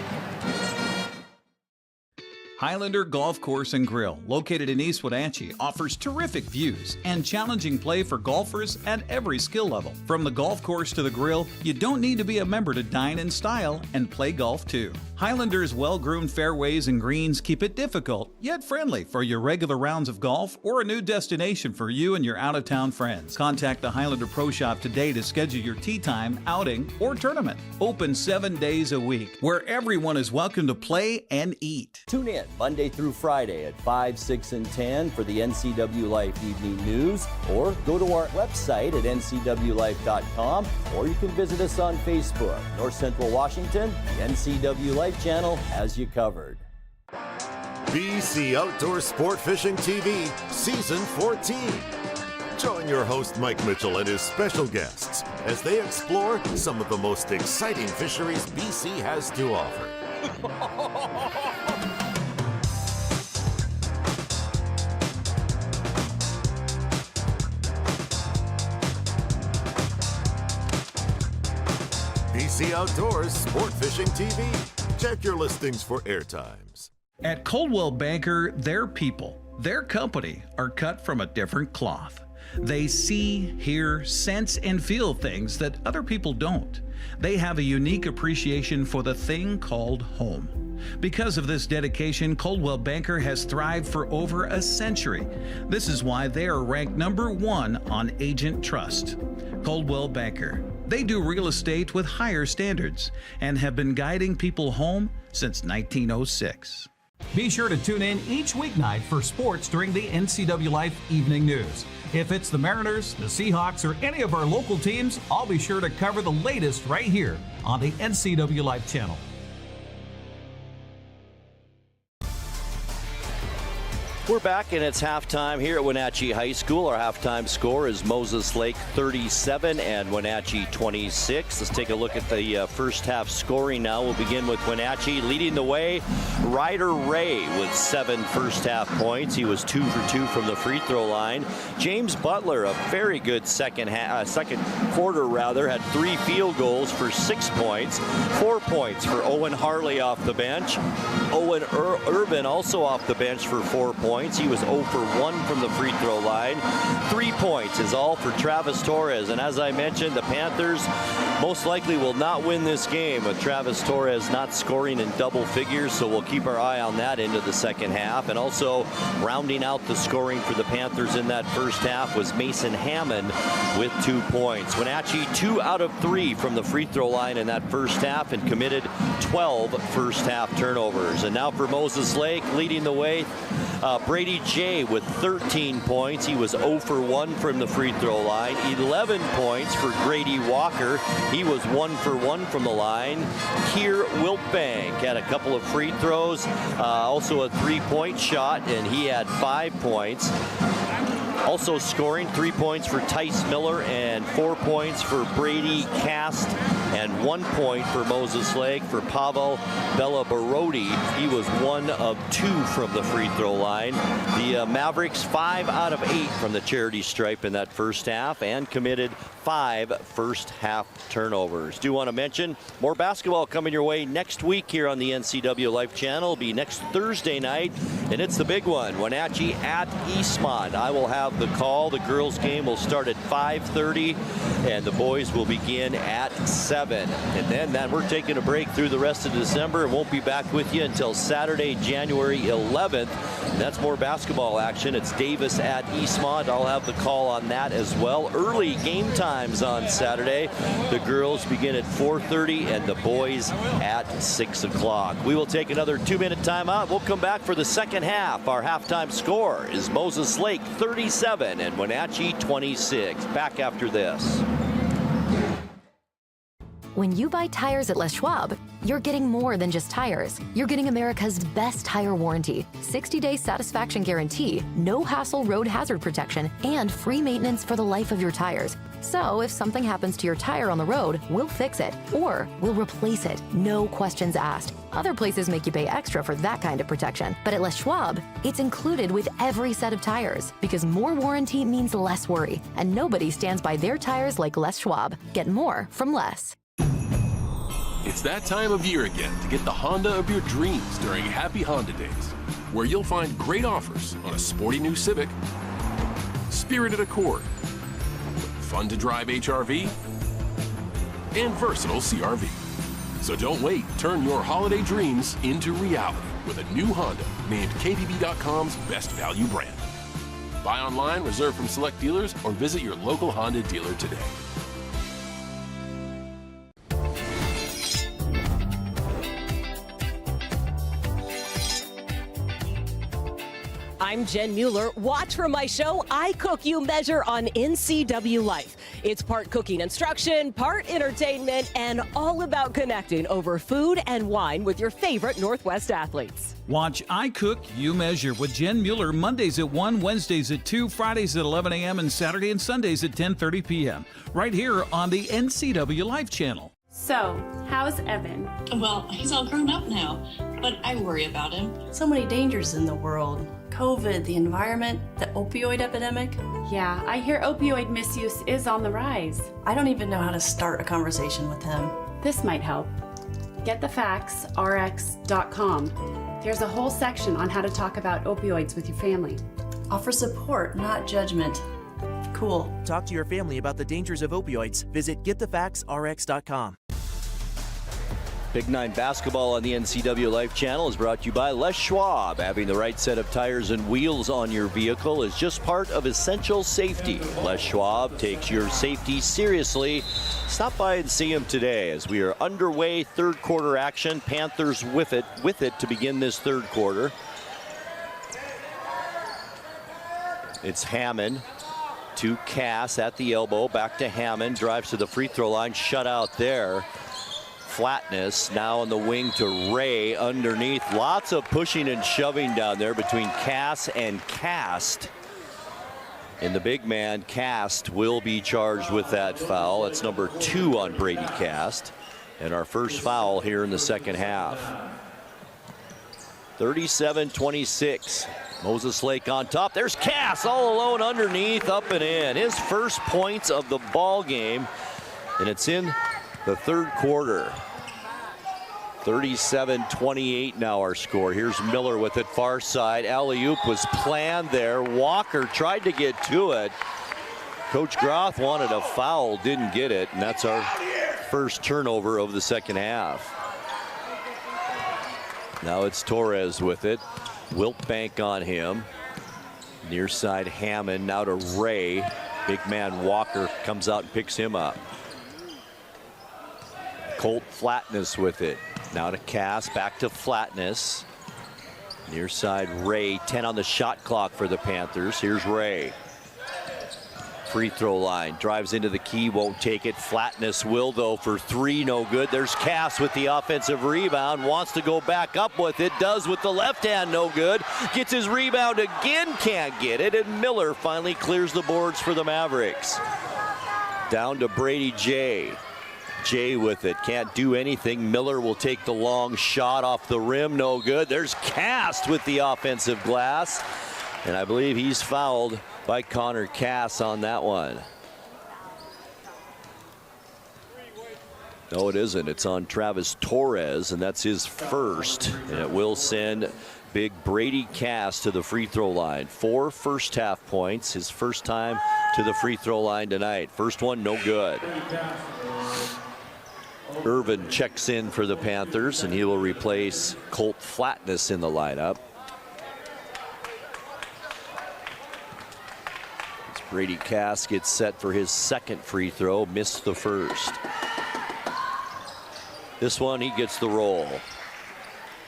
Highlander Golf Course and Grill, located in East Wenatchee, offers terrific views and challenging play for golfers at every skill level. From the golf course to the grill, you don't need to be a member to dine in style and play golf too. Highlander's well-groomed fairways and greens keep it difficult, yet friendly for your regular rounds of golf or a new destination for you and your out-of-town friends. Contact the Highlander Pro Shop today to schedule your tee time, outing, or tournament. Open 7 days a week, where everyone is welcome to play and eat. Tune in Monday through Friday at 5, 6, and 10 for the NCWLIFE Evening News, or go to our website at ncwlife.com, or you can visit us on Facebook. North Central Washington, the NCWLIFE channel has you covered. BC Outdoor Sport Fishing TV, Season 14. Join your host Mike Mitchell and his special guests as they explore some of the most exciting fisheries BC has to offer. BC Outdoors Sport Fishing TV. Check your listings for airtimes. At Coldwell Banker, their people, their company are cut from a different cloth. They see, hear, sense, and feel things that other people don't. They have a unique appreciation for the thing called home. Because of this dedication, Coldwell Banker has thrived for over a century. This is why they are ranked #1 on Agent Trust. Coldwell Banker. They do real estate with higher standards and have been guiding people home since 1906. Be sure to tune in each weeknight for sports during the NCWLIFE Evening News. If it's the Mariners, the Seahawks, or any of our local teams, I'll be sure to cover the latest right here on the NCWLIFE channel. We're back, and it's halftime here at Wenatchee High School. Our halftime score is Moses Lake 37 and Wenatchee 26. Let's take a look at the first half scoring now. We'll begin with Wenatchee leading the way. Ryder Ray with 7 first half points. He was 2 for 2 from the free throw line. James Butler, a very good second quarter, had 3 field goals for 6 points. 4 points for Owen Harley off the bench. Owen Irvin also off the bench for 4 points. He was 0 for 1 from the free throw line. 3 points is all for Travis Torres. And as I mentioned, the Panthers most likely will not win this game with Travis Torres not scoring in double figures. So we'll keep our eye on that into the second half. And also rounding out the scoring for the Panthers in that first half was Mason Hammond with 2 points. Wenatchee 2 out of 3 from the free throw line in that first half and committed 12 first half turnovers. And now for Moses Lake leading the way. Brady J with 13 points. He was 0 for 1 from the free throw line. 11 points for Grady Walker. He was 1 for 1 from the line. Keir Wiltbank had a couple of free throws, also a 3-point shot, and he had 5 points. Also scoring 3 points for Tice Miller and 4 points for Brady Cast and 1 point for Moses Lake for Pavel Belabarodi. He was 1 of 2 from the free throw line. The Mavericks 5 out of 8 from the charity stripe in that first half and committed 5 first half turnovers. Do want to mention more basketball coming your way next week here on the NCWLIFE channel. It'll be next Thursday night, and it's the big one, Wenatchee at Eastmont. I will have have the call. The girls game will start at 5:30 and the boys will begin at 7. And then we're taking a break through the rest of December and won't be back with you until Saturday, January 11th. And that's more basketball action. It's Davis at Eastmont. I'll have the call on that as well. Early game times on Saturday. The girls begin at 4:30 and the boys at 6 o'clock. We will take another 2-minute timeout. We'll come back for the second half. Our halftime score is Moses Lake 37 and Wenatchee 26. Back after this. When you buy tires at Les Schwab, you're getting more than just tires. You're getting America's best tire warranty, 60-day satisfaction guarantee, no hassle road hazard protection, and free maintenance for the life of your tires. So if something happens to your tire on the road, we'll fix it, or we'll replace it, no questions asked. Other places make you pay extra for that kind of protection. But at Les Schwab, it's included with every set of tires, because more warranty means less worry, and nobody stands by their tires like Les Schwab. Get more from less. It's that time of year again to get the Honda of your dreams during Happy Honda Days, where you'll find great offers on a sporty new Civic, spirited Accord, fun to drive HRV, and versatile CRV. So don't wait, turn your holiday dreams into reality with a new Honda named KBB.com's best value brand. Buy online, reserve from select dealers, or visit your local Honda dealer today. I'm Jen Mueller. Watch for my show, I Cook, You Measure on NCWLIFE. It's part cooking instruction, part entertainment, and all about connecting over food and wine with your favorite Northwest athletes. Watch I Cook, You Measure with Jen Mueller Mondays at 1, Wednesdays at 2, Fridays at 11 a.m., and Saturday and Sundays at 10:30 p.m. right here on the NCWLIFE channel. So, how's Evan? Well, he's all grown up now, but I worry about him. So many dangers in the world. COVID, the environment, the opioid epidemic. Yeah, I hear opioid misuse is on the rise. I don't even know how to start a conversation with him. This might help. GetTheFactsRx.com. There's a whole section on how to talk about opioids with your family. Offer support, not judgment. Cool. Talk to your family about the dangers of opioids. Visit GetTheFactsRx.com. Big 9 basketball on the NCWLIFE channel is brought to you by Les Schwab. Having the right set of tires and wheels on your vehicle is just part of essential safety. Les Schwab takes your safety seriously. Stop by and see him today as we are underway. Third quarter action. Panthers with it to begin this third quarter. It's Hammond to Cass at the elbow. Back to Hammond. Drives to the free throw line. Shut out there. Flatness now on the wing to Ray underneath. Lots of pushing and shoving down there between Cass and Cast. And the big man, Cast, will be charged with that foul. That's number 2 on Brady Cast. And our first foul here in the second half. 37-26. Moses Lake on top. There's Cass all alone underneath, up and in. His first points of the ball game. And it's in the third quarter. 37-28 now our score. Here's Miller with it far side. Alley-oop was planned there. Walker tried to get to it. Coach Groth wanted a foul, didn't get it, and that's our first turnover of the second half. Now it's Torres with it. Wiltbank on him. Near side Hammond, now to Ray. Big man Walker comes out and picks him up. Colt Flatness with it. Now to Cass, back to Flatness. Near side Ray, 10 on the shot clock for the Panthers. Here's Ray. Free throw line, drives into the key, won't take it. Flatness will though for 3, no good. There's Cass with the offensive rebound, wants to go back up with it, does with the left hand, no good. Gets his rebound again, can't get it, and Miller finally clears the boards for the Mavericks. Down to Brady J. Jay with it, can't do anything. Miller will take the long shot off the rim, no good. There's Cast with the offensive glass, and I believe he's fouled by Connor Cass on that one. No, it isn't. It's on Travis Torres, and that's his first, and it will send big Brady Cass to the free throw line. 4 first half points, his first time to the free throw line tonight. First one, no good. Irvin checks in for the Panthers, and he will replace Colt Flatness in the lineup. As Brady Cass gets set for his second free throw, missed the first. This one, he gets the roll.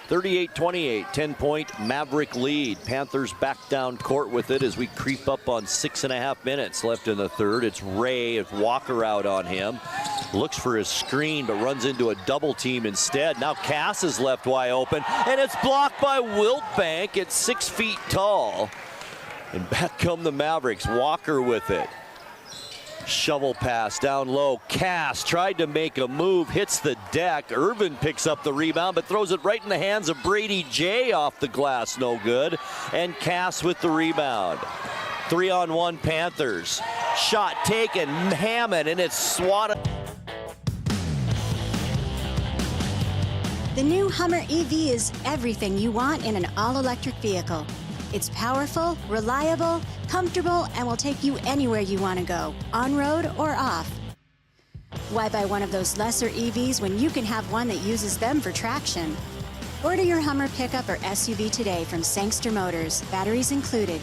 38-28, 10-point Maverick lead. Panthers back down court with it as we creep up on 6.5 minutes left in the third. It's Ray, it's Walker out on him. Looks for his screen, but runs into a double team instead. Now Cass is left wide open, and it's blocked by Wiltbank at 6 feet tall. And back come the Mavericks. Walker with it. Shovel pass down low. Cass tried to make a move, hits the deck. Irvin picks up the rebound, but throws it right in the hands of Brady J off the glass. No good. And Cass with the rebound. 3-on-1 Panthers. Shot taken. Hammond, and it's swatted. The new Hummer EV is everything you want in an all-electric vehicle. It's powerful, reliable, comfortable, and will take you anywhere you want to go, on-road or off. Why buy one of those lesser EVs when you can have one that uses them for traction? Order your Hummer pickup or SUV today from Sangster Motors, batteries included.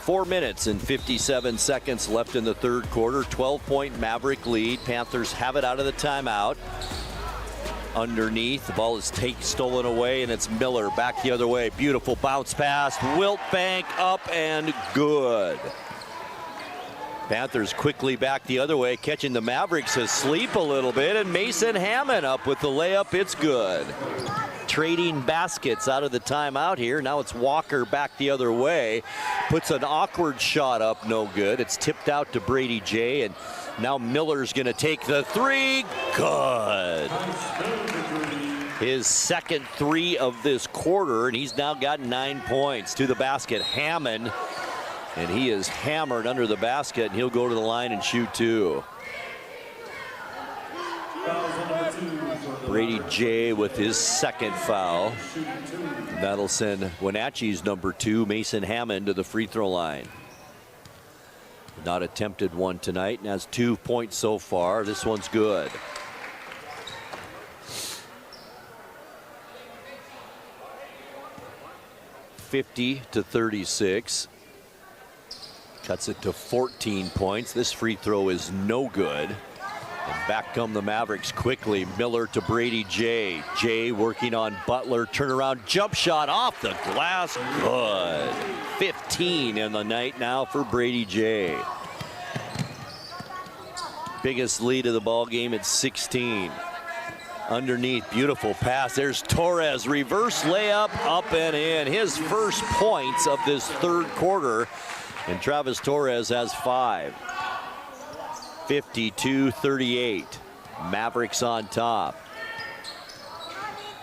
Four minutes and 57 seconds left in the third quarter. 12-point Maverick lead. Panthers have it out of the timeout. Underneath, the ball is stolen away, and it's Miller back the other way. Beautiful bounce pass. Wiltbank up and good. Panthers quickly back the other way, catching the Mavericks asleep a little bit, and Mason Hammond up with the layup. It's good. Trading baskets out of the timeout here. Now it's Walker back the other way. Puts an awkward shot up, no good. It's tipped out to Brady J, and now Miller's going to take the three. Good. His second three of this quarter, and he's now got 9 points. To the basket, Hammond, and he is hammered under the basket, and he'll go to the line and shoot two. Brady J with his second foul. That'll send Wenatchee's number 2, Mason Hammond, to the free throw line. Not attempted one tonight and has 2 points so far. This one's good. (50-36). Cuts it to 14 points. This free throw is no good. And back come the Mavericks quickly. Miller to Brady J. J working on Butler. Turnaround jump shot off the glass. Good. 15 in the night now for Brady J. Biggest lead of the ball game at 16. Underneath, beautiful pass. There's Torres. Reverse layup, up and in. His first points of this third quarter. And Travis Torres has 5. 52-38. Mavericks on top.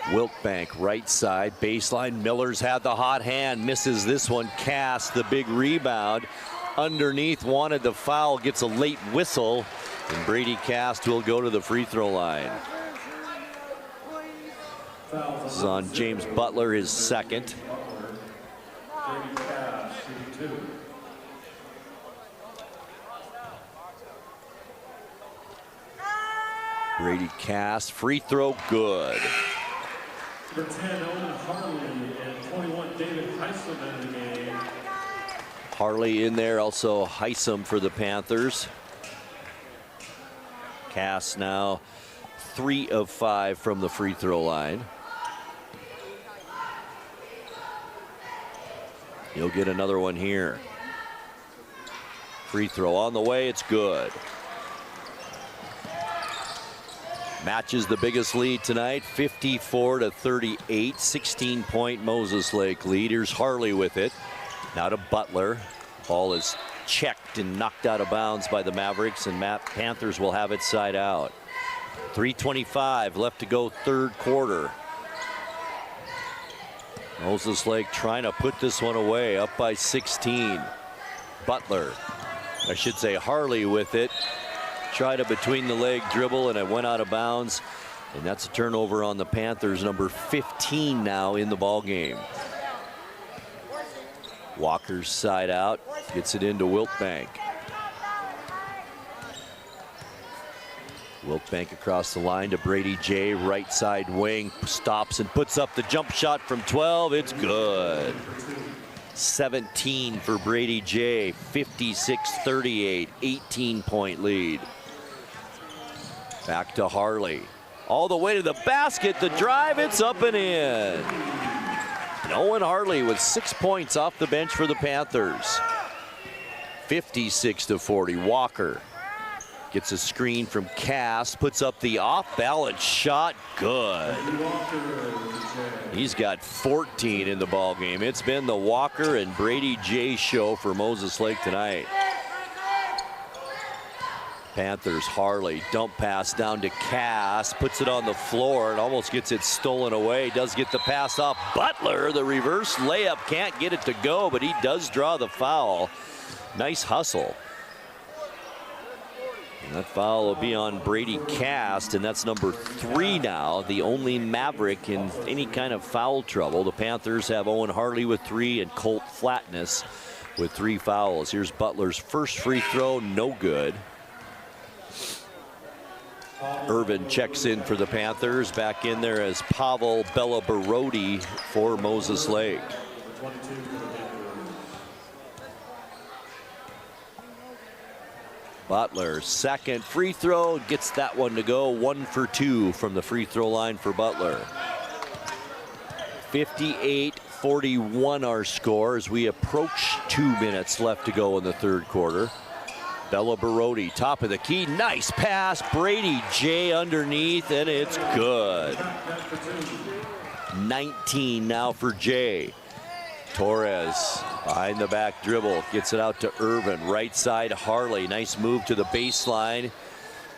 Wiltbank right side baseline. Miller's had the hot hand, misses this one. Cass the big rebound. Underneath, wanted the foul, gets a late whistle, and Brady Cass will go to the free throw line. This is on James Butler, his second. Brady Cass, free throw, good. For 10, Owen Harley, and 21, David Heisman in the game. Harley in there, also Heisman for the Panthers. Cass now 3 of 5 from the free throw line. He'll get another one here. Free throw on the way, it's good. Matches the biggest lead tonight, 54-38, 16-point Moses Lake lead. Here's Harley with it. Now to Butler. Ball is checked and knocked out of bounds by the Mavericks, and Panthers will have it side out. 3:25 left to go, third quarter. Moses Lake trying to put this one away, up by 16. Butler, I should say Harley with it. Tried a between the leg dribble, and it went out of bounds. And that's a turnover on the Panthers, number 15 now in the ball game. Walker's side out, gets it into Wiltbank. Wiltbank across the line to Brady J, right side wing, stops and puts up the jump shot from 12. It's good. 17 for Brady J, 56-38, 18-point lead. Back to Harley. All the way to the basket, the drive, it's up and in. And Owen Harley with 6 points off the bench for the Panthers. 56-40, Walker. Gets a screen from Cass, puts up the off-balance shot, good. He's got 14 in the ball game. It's been the Walker and Brady J show for Moses Lake tonight. Panthers, Harley, dump pass down to Cass, puts it on the floor and almost gets it stolen away. Does get the pass off Butler, the reverse layup, can't get it to go, but he does draw the foul. Nice hustle. And that foul will be on Brady Cast, and that's number 3 now, the only Maverick in any kind of foul trouble. The Panthers have Owen Harley with 3 and Colt Flatness with 3 fouls. Here's Butler's first free throw, no good. Irvin checks in for the Panthers. Back in there as Pavel Belabarodi for Moses Lake. Butler, second free throw, gets that one to go. 1 for 2 from the free throw line for Butler. 58-41 our score as we approach 2 minutes left to go in the third quarter. Belabarodi, top of the key, nice pass. Brady J underneath, and it's good. 19 now for J. Torres behind the back dribble, gets it out to Irvin. Right side, Harley, nice move to the baseline.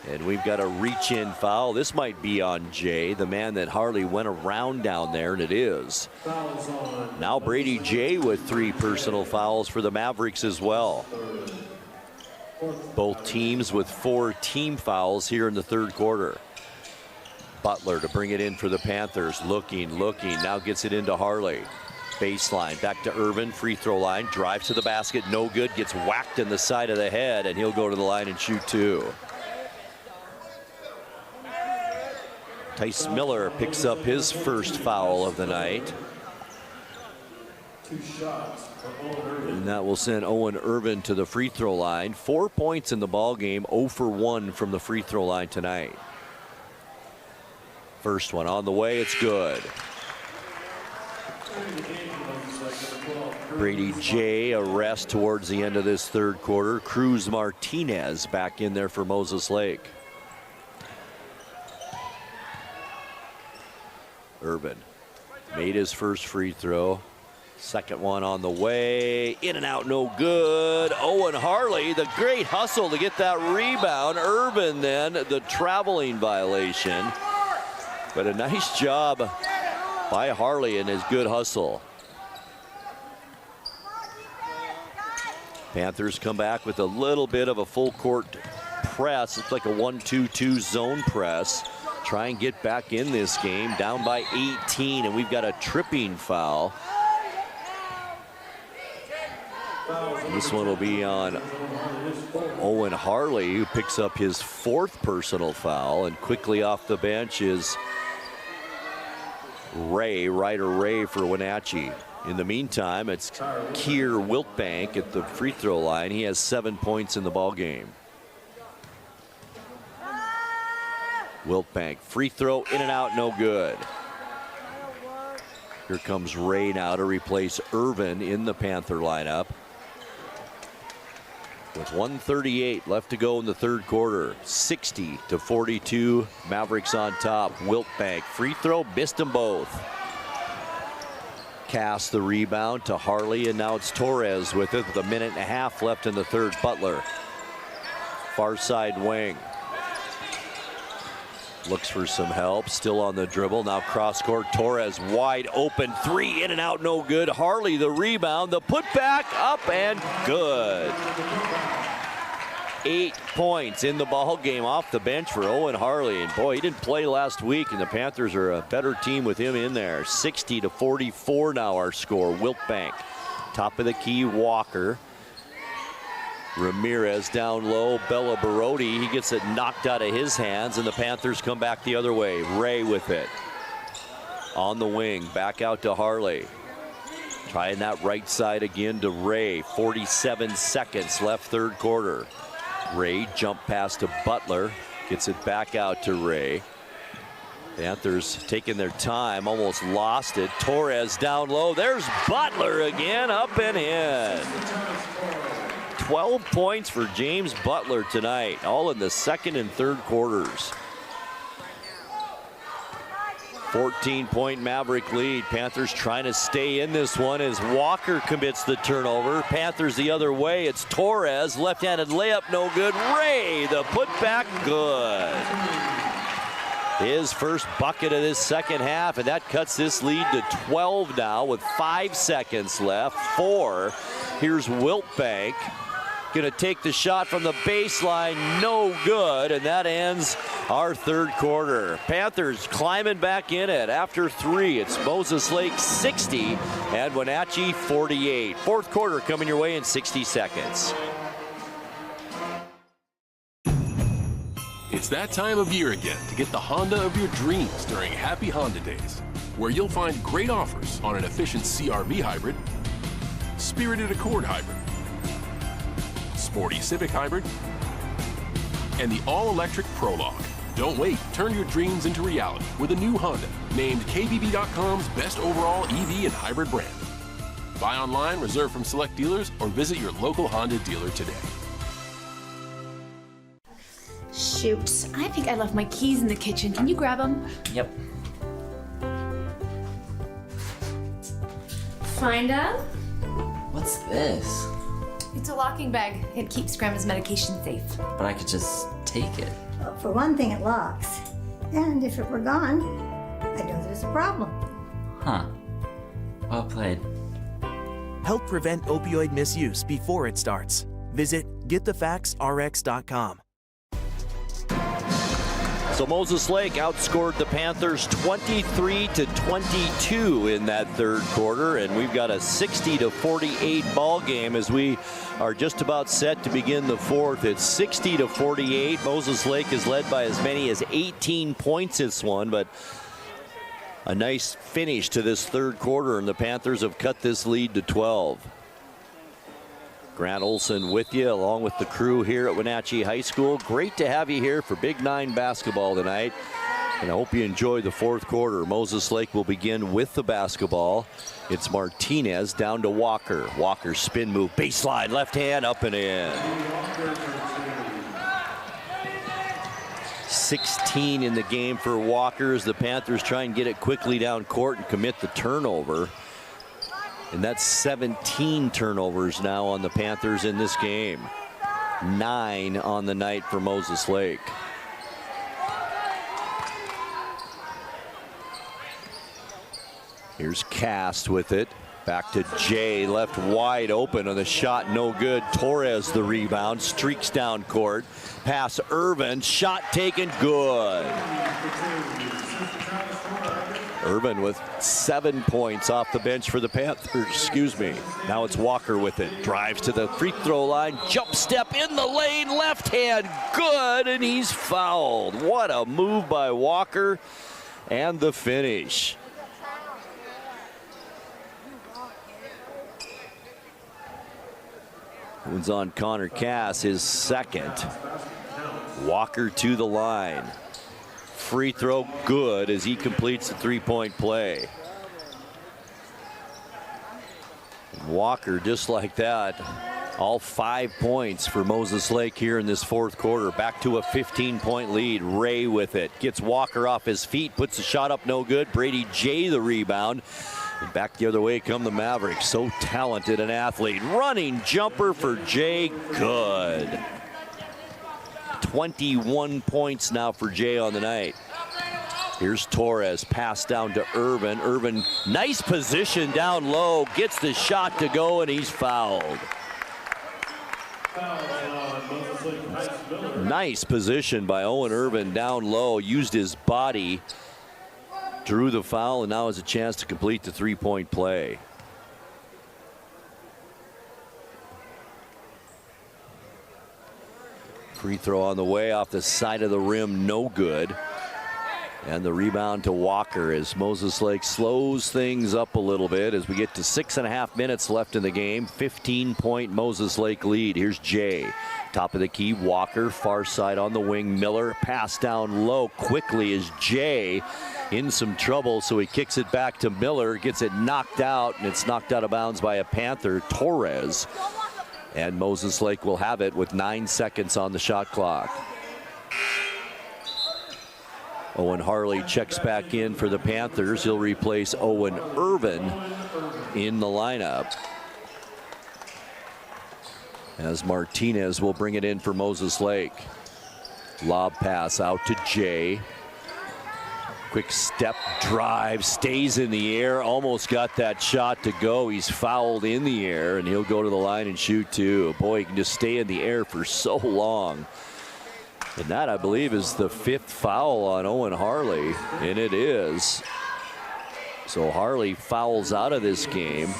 And we've got a reach-in foul. This might be on J, the man that Harley went around down there, and it is. Now Brady J with 3 personal fouls for the Mavericks as well. Both teams with 4 team fouls here in the third quarter. Butler to bring it in for the Panthers. Looking, now gets it into Harley. Baseline, back to Irvin, free throw line, drives to the basket, no good, gets whacked in the side of the head, and he'll go to the line and shoot 2. Tice Miller picks up his first foul of the night. 2 shots for Owen Irvin. And that will send Owen Irvin to the free throw line. 4 points in the ball game, 0 for 1 from the free throw line tonight. First one on the way, it's good. Brady J a rest towards the end of this third quarter. Cruz Martinez back in there for Moses Lake. Irvin made his first free throw. Second one on the way, in and out, no good. Owen Harley, the great hustle to get that rebound. Irvin then, the traveling violation. But a nice job by Harley and his good hustle. Panthers come back with a little bit of a full court press. It's like a 1-2-2 zone press. Try and get back in this game, down by 18, and we've got a tripping foul. This one will be on Owen Harley, who picks up his 4th personal foul, and quickly off the bench is Ryder Ray for Wenatchee. In the meantime, it's Keir Wiltbank at the free throw line. He has 7 points in the ball game. Wiltbank, free throw, in and out, no good. Here comes Ray now to replace Irvin in the Panther lineup. With 1:38 left to go in the third quarter, 60-42, Mavericks on top. Wiltbank, free throw, missed them both. Cass the rebound to Harley, and now it's Torres with it with 1.5 minutes left in the third. Butler, far side wing. Looks for some help, still on the dribble. Now cross court, Torres wide open, 3 in and out, no good. Harley the rebound, the putback up and good. 8 points in the ball game off the bench for Owen Harley. And boy, he didn't play last week, and the Panthers are a better team with him in there. 60-44 now our score. Wiltbank, top of the key, Walker. Ramirez down low, Bella Barodi, he gets it knocked out of his hands, and the Panthers come back the other way. Ray with it. On the wing, back out to Harley. Trying that right side again to Ray. 47 seconds left third quarter. Ray jump pass to Butler, gets it back out to Ray. Panthers taking their time, almost lost it. Torres down low, there's Butler again, up and in. 12 points for James Butler tonight, all in the second and third quarters. 14-point Maverick lead. Panthers trying to stay in this one as Walker commits the turnover. Panthers the other way. It's Torres, left-handed layup, no good. Ray, the putback, good. His first bucket of this second half, and that cuts this lead to 12 now with 5 seconds left. 4. Here's Wiltbank. Gonna take the shot from the baseline, no good, and that ends our third quarter. Panthers climbing back in it after 3. It's Moses Lake 60 and Wenatchee 48. Fourth quarter coming your way in 60 seconds. It's that time of year again to get the Honda of your dreams during Happy Honda Days, where you'll find great offers on an efficient CR-V hybrid, spirited Accord hybrid, sporty Civic hybrid, and the all-electric Prologue. Don't wait, turn your dreams into reality with a new Honda, named KBB.com's best overall EV and hybrid brand. Buy online, reserve from select dealers, or visit your local Honda dealer today. Shoot, I think I left my keys in the kitchen. Can you grab them? Yep. Find out? What's this? It's a locking bag. It keeps Grandma's medication safe. But I could just take it. Well, for one thing, it locks. And if it were gone, I'd know there's a problem. Huh. Well played. Help prevent opioid misuse before it starts. Visit getthefactsrx.com. So Moses Lake outscored the Panthers 23-22 in that third quarter, and we've got a 60-48 ball game as we are just about set to begin the fourth. It's 60-48. Moses Lake is led by as many as 18 points this one, but a nice finish to this third quarter, and the Panthers have cut this lead to 12. Grant Olson with you, along with the crew here at Wenatchee High School. Great to have you here for Big 9 basketball tonight. And I hope you enjoy the fourth quarter. Moses Lake will begin with the basketball. It's Martinez down to Walker. Walker spin move, baseline, left hand, up and in. 16 in the game for Walker as the Panthers try and get it quickly down court and commit the turnover. And that's 17 turnovers now on the Panthers in this game. 9 on the night for Moses Lake. Here's Cast with it. Back to Jay, left wide open on the shot, no good. Torres the rebound, streaks down court. Pass Irvin, shot taken, good. Irvin with 7 points off the bench for the Panthers, excuse me. Now it's Walker with it, drives to the free throw line, jump step in the lane, left hand, good, and he's fouled. What a move by Walker, and the finish. One's on Connor Cass, his second. Walker to the line. Free throw good as he completes the three-point play. Walker just like that. All 5 points for Moses Lake here in this fourth quarter. Back to a 15-point lead. Ray with it. Gets Walker off his feet. Puts the shot up no good. Brady J the rebound. And back the other way come the Mavericks. So talented an athlete. Running jumper for Jay. Good. 21 points now for Jay on the night. Here's Torres, pass down to Irvin. Irvin, nice position down low, gets the shot to go, and he's fouled. Nice position by Owen Irvin down low, used his body, drew the foul, and now has a chance to complete the three-point play. Free throw on the way off the side of the rim, no good. And the rebound to Walker as Moses Lake slows things up a little bit as we get to 6.5 minutes left in the game. 15-point Moses Lake lead. Here's Jay. Top of the key, Walker, far side on the wing. Miller, pass down low quickly as Jay in some trouble, so he kicks it back to Miller, gets it knocked out, and it's knocked out of bounds by a Panther, Torres. And Moses Lake will have it with 9 seconds on the shot clock. Owen Harley checks back in for the Panthers. He'll replace Owen Irvin in the lineup, as Martinez will bring it in for Moses Lake. Lob pass out to Jay. Quick step drive, stays in the air, almost got that shot to go. He's fouled in the air, and he'll go to the line and shoot two. Boy, he can just stay in the air for so long. And that, I believe, is the 5th foul on Owen Harley, and it is. So Harley fouls out of this game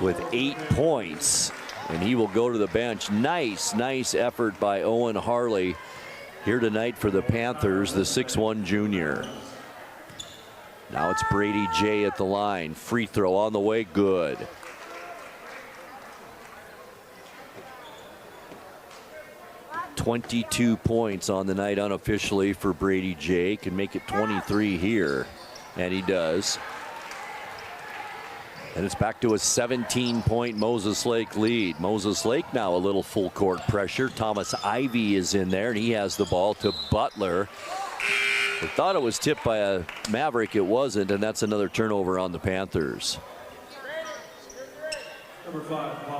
with 8 points, and he will go to the bench. Nice effort by Owen Harley here tonight for the Panthers, the 6'1" junior. Now it's Brady Jay at the line. Free throw on the way, good. .22 points on the night unofficially for Brady Jay. Can make it 23 here, and he does. And it's back to a 17-point Moses Lake lead. Moses Lake now a little full court pressure. Thomas Ivy is in there, and he has the ball to Butler. We thought it was tipped by a Maverick. It wasn't, and that's another turnover on the Panthers.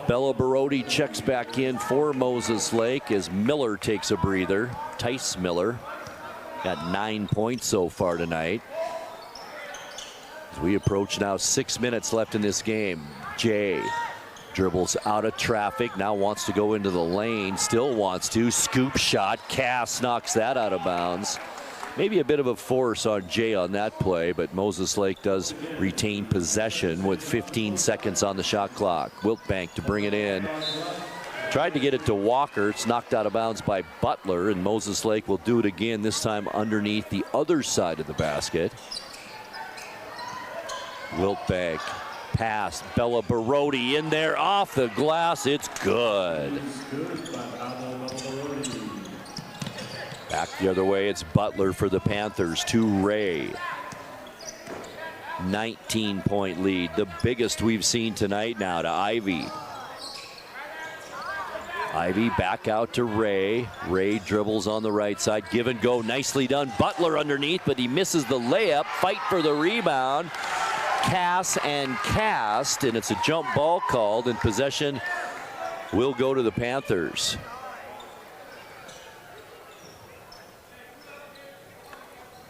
Bella Barodi checks back in for Moses Lake as Miller takes a breather. Tice Miller got 9 points so far tonight. As we approach now 6 minutes left in this game. Jay dribbles out of traffic, now wants to go into the lane, still wants to. Scoop shot, Cass knocks that out of bounds. Maybe a bit of a force on Jay on that play, but Moses Lake does retain possession with 15 seconds on the shot clock. Wiltbank to bring it in. Tried to get it to Walker. It's knocked out of bounds by Butler, and Moses Lake will do it again, this time underneath the other side of the basket. Wiltbank pass. Bella Barodi in there off the glass. It's good. Back the other way, it's Butler for the Panthers to Ray. 19-point lead, the biggest we've seen tonight now to Ivy. Ivy back out to Ray. Ray dribbles on the right side. Give and go, nicely done. Butler underneath, but he misses the layup. Fight for the rebound. Cass and cast, and it's a jump ball called, and possession will go to the Panthers.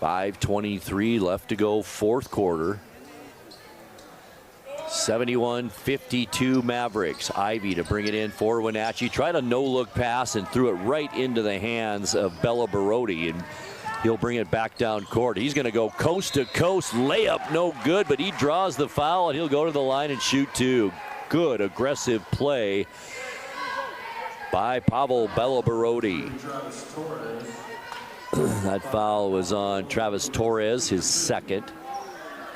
.5:23 left to go, fourth quarter. 71-52 Mavericks. Ivy to bring it in for Wenatchee. Tried a no-look pass and threw it right into the hands of Bella Barodi, and he'll bring it back down court. He's going to go coast to coast. Layup no good, but he draws the foul, and he'll go to the line and shoot two. Good aggressive play by Pavel Bella Barodi. That foul was on Travis Torres, his second.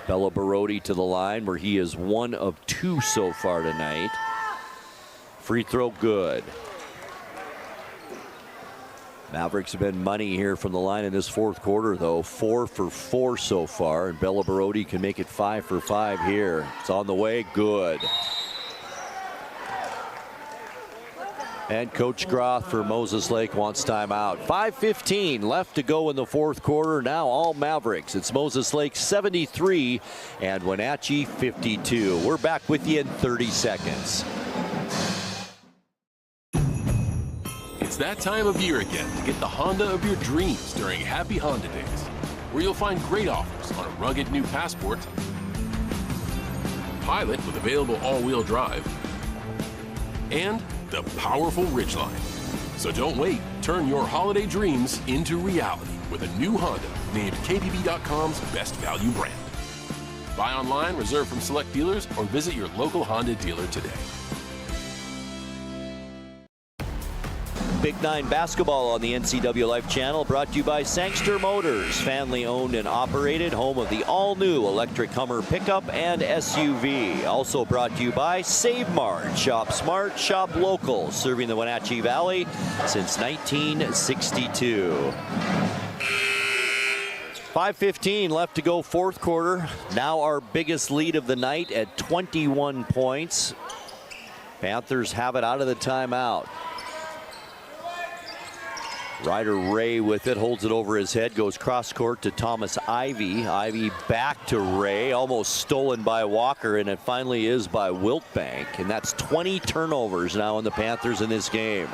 Bella Barodi to the line, where he is 1 of 2 so far tonight. Free throw good. Mavericks have been money here from the line in this fourth quarter, though. 4 for 4 so far, and Bella Barodi can make it 5 for 5 here. It's on the way, good. And Coach Groth for Moses Lake wants timeout. 5:15 left to go in the fourth quarter. Now all Mavericks. It's Moses Lake 73 and Wenatchee 52. We're back with you in 30 seconds. It's that time of year again to get the Honda of your dreams during Happy Honda Days, where you'll find great offers on a rugged new Passport, Pilot with available all-wheel drive, and the powerful Ridgeline. So don't wait. Turn your holiday dreams into reality with a new Honda named KBB.com's best value brand. Buy online, reserve from select dealers, or visit your local Honda dealer today. Big Nine basketball on the NCWLIFE channel, brought to you by Sangster Motors, family owned and operated, home of the all-new electric Hummer pickup and SUV. Also brought to you by Save Mart, shop smart, shop local, serving the Wenatchee Valley since 1962. 5:15 left to go, fourth quarter. Now our biggest lead of the night at 21 points. Panthers have it out of the timeout. Ryder Ray with it, holds it over his head, goes cross court to Thomas Ivy. Ivy back to Ray, almost stolen by Walker, and it finally is by Wiltbank. And that's 20 turnovers now in the Panthers in this game.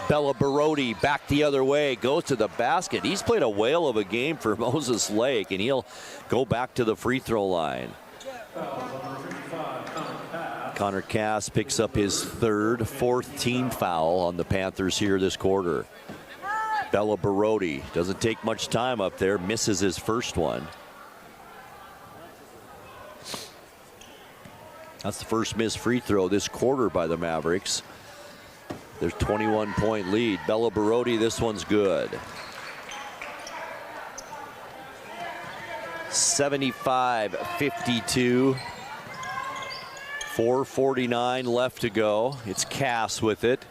Bella Barodi back the other way, goes to the basket. He's played a whale of a game for Moses Lake, and he'll go back to the free throw line. Connor Cass picks up his fourth team foul on the Panthers here this quarter. Bella Barodi doesn't take much time up there, misses his first one. That's the first missed free throw this quarter by the Mavericks. There's 21-point lead. Bella Barodi, this one's good. 75-52. 4:49 left to go. It's Cass with it.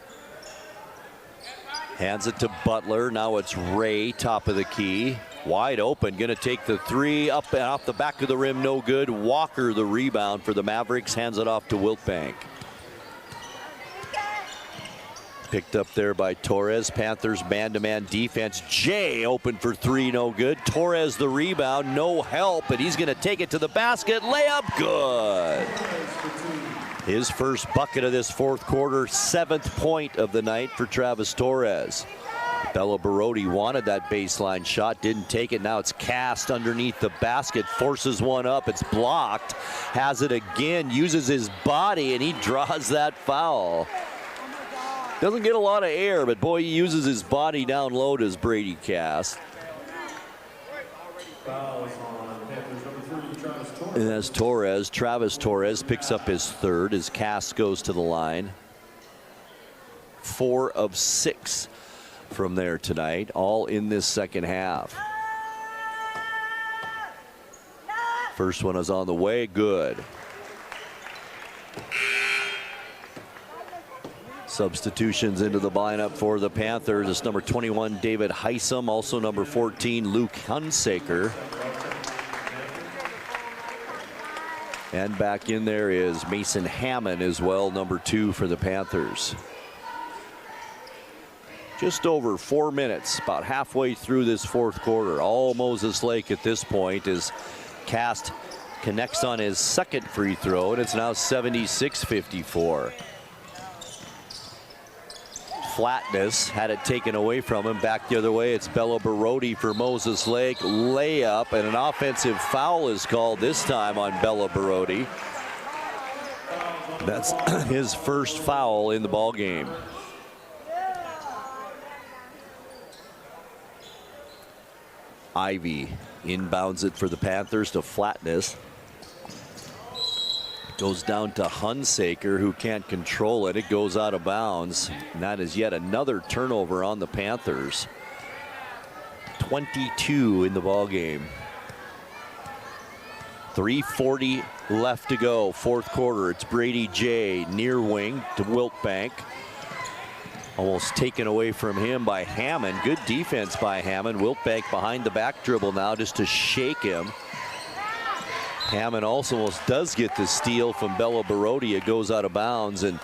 Hands it to Butler. Now it's Ray, top of the key. Wide open, gonna take the three, up and off the back of the rim, no good. Walker the rebound for the Mavericks, hands it off to Wiltbank. Picked up there by Torres. Panthers man-to-man defense. Jay open for three, no good. Torres the rebound, no help, and he's gonna take it to the basket. Layup, good. His first bucket of this fourth quarter, 7th point of the night for Travis Torres. Bella Barodi wanted that baseline shot, didn't take it. Now it's Cast underneath the basket, forces one up, it's blocked, has it again, uses his body, and he draws that foul. Doesn't get a lot of air, but boy, he uses his body down low, does Brady Cast. And that's Torres. Travis Torres picks up his third as Cass goes to the line. 4 of 6 from there tonight, all in this second half. First one is on the way, good. Substitutions into the lineup for the Panthers. It's number 21, David Heisem, also number 14, Luke Hunsaker. And back in there is Mason Hammond as well, number 2 for the Panthers. Just over 4 minutes, about halfway through this fourth quarter. All Moses Lake at this point is Cast connects on his second free throw, and it's now 76-54. Flatness had it taken away from him. Back the other way, it's Bella Barodi for Moses Lake. Layup, and an offensive foul is called this time on Bella Barodi. That's his first foul in the ball game. Ivy inbounds it for the Panthers to Flatness. Goes down to Hunsaker, who can't control it. It goes out of bounds. And that is yet another turnover on the Panthers. 22 in the ball game. 3:40 left to go, fourth quarter. It's Brady J, near wing to Wiltbank. Almost taken away from him by Hammond. Good defense by Hammond. Wiltbank behind the back dribble now just to shake him. Hammond also almost does get the steal from Bella Barodi. It goes out of bounds, and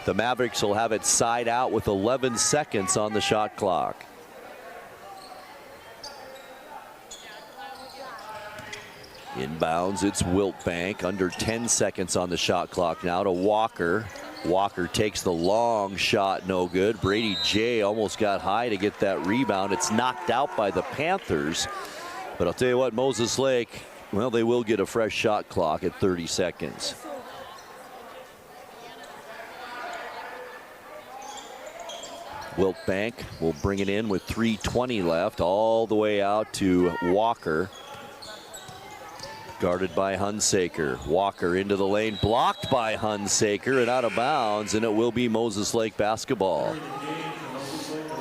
the Mavericks will have it side out with 11 seconds on the shot clock. Inbounds, it's Wiltbank. Under 10 seconds on the shot clock now to Walker. Walker takes the long shot, no good. Brady J almost got high to get that rebound. It's knocked out by the Panthers. But I'll tell you what, Moses Lake, well, they will get a fresh shot clock at 30 seconds. Wiltbank will bring it in with 3:20 left, all the way out to Walker. Guarded by Hunsaker. Walker into the lane, blocked by Hunsaker and out of bounds, and it will be Moses Lake basketball.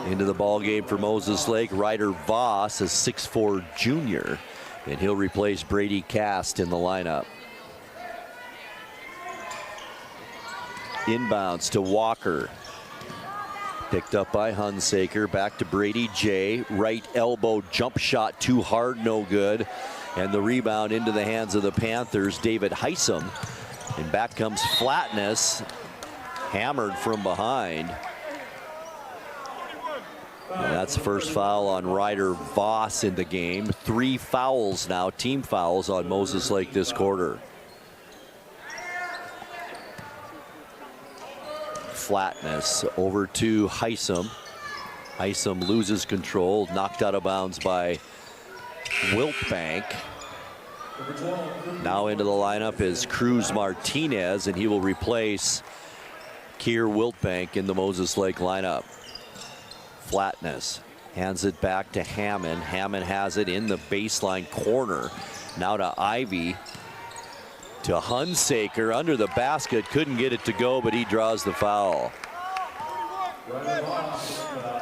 Into the ball game for Moses Lake, Ryder Voss, a 6'4" junior, and he'll replace Brady Cast in the lineup. Inbounds to Walker. Picked up by Hunsaker, back to Brady J. Right elbow jump shot, too hard, no good. And the rebound into the hands of the Panthers, David Heisem. And back comes Flatness, hammered from behind. And that's the first foul on Ryder Voss in the game. 3 fouls now, team fouls on Moses Lake this quarter. Flatness over to Heisem. Heisem loses control, knocked out of bounds by Wiltbank. Now into the lineup is Cruz Martinez, and he will replace Keir Wiltbank in the Moses Lake lineup. Flatness hands it back to Hammond. Hammond has it in the baseline corner. Now to Ivy. To Hunsaker under the basket. Couldn't get it to go, but he draws the foul.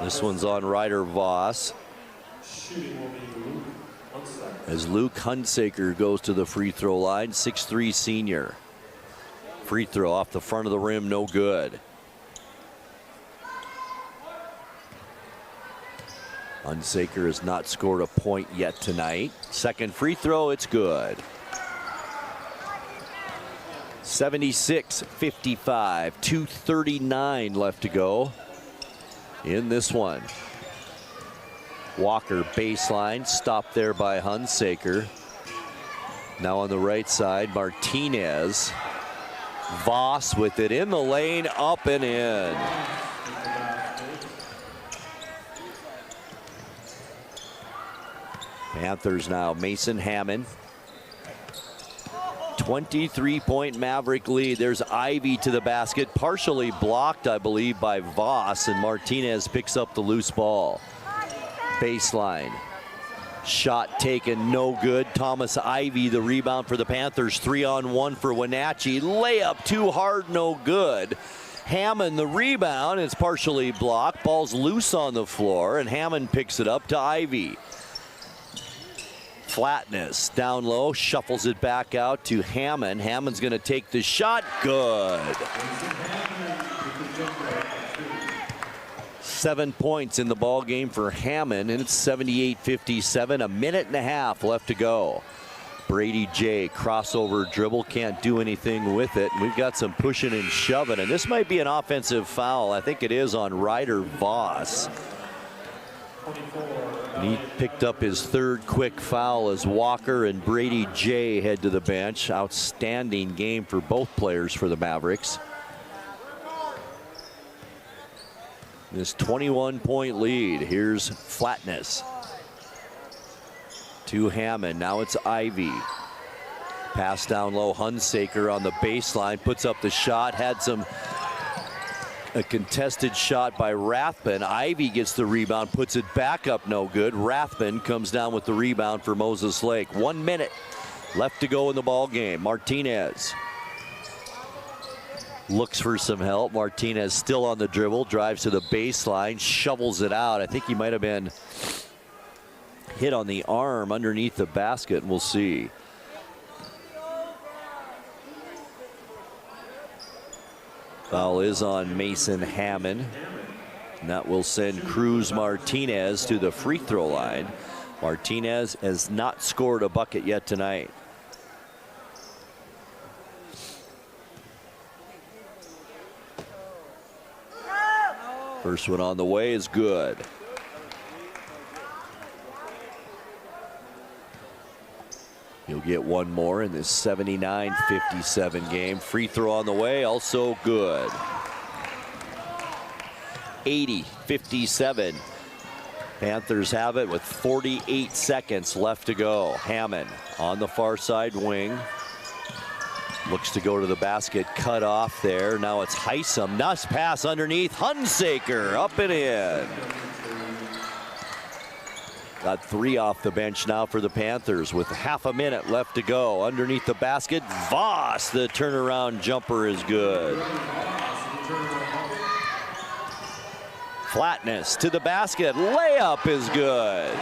This one's on Ryder Voss. As Luke Hunsaker goes to the free throw line, 6'3" senior. Free throw off the front of the rim, no good. Hunsaker has not scored a point yet tonight. Second free throw, it's good. 76-55, 2:39 left to go in this one. Walker baseline, stopped there by Hunsaker. Now on the right side, Martinez. Voss with it in the lane, up and in. Panthers now, Mason Hammond. 23-point Maverick lead. There's Ivy to the basket, partially blocked, I believe, by Voss, and Martinez picks up the loose ball. Baseline. Shot taken, no good. Thomas Ivy, the rebound for the Panthers. 3-on-1 for Wenatchee. Layup, too hard, no good. Hammond, the rebound. It's partially blocked. Ball's loose on the floor, and Hammond picks it up to Ivy. Flatness down low, shuffles it back out to Hammond. Hammond's going to take the shot. Good. 7 points in the ball game for Hammond, and it's 78-57. A minute and a half left to go. Brady J, crossover dribble, can't do anything with it. We've got some pushing and shoving, and this might be an offensive foul. I think it is on Ryder Voss. And he picked up his third quick foul as Walker and Brady J head to the bench. Outstanding game for both players for the Mavericks. This 21-point lead. Here's Flatness. To Hammond. Now it's Ivy. Pass down low. Hunsaker on the baseline. Puts up the shot. Had a contested shot by Rathbun. Ivy gets the rebound. Puts it back up. No good. Rathbun comes down with the rebound for Moses Lake. 1 minute left to go in the ball game. Martinez looks for some help. Martinez still on the dribble, drives to the baseline, shovels it out. I think he might have been hit on the arm underneath the basket. We'll see. Foul is on Mason Hammond. And that will send Cruz Martinez to the free throw line. Martinez has not scored a bucket yet tonight. First one on the way is good. He'll get one more in this 79-57 game. Free throw on the way, also good. 80-57. Panthers have it with 48 seconds left to go. Hammond on the far side wing. Looks to go to the basket, cut off there. Now it's Heisem. Nice pass underneath. Hunsaker up and in. Got 3 off the bench now for the Panthers with half a minute left to go. Underneath the basket, Voss. The turnaround jumper is good. Flatness to the basket. Layup is good.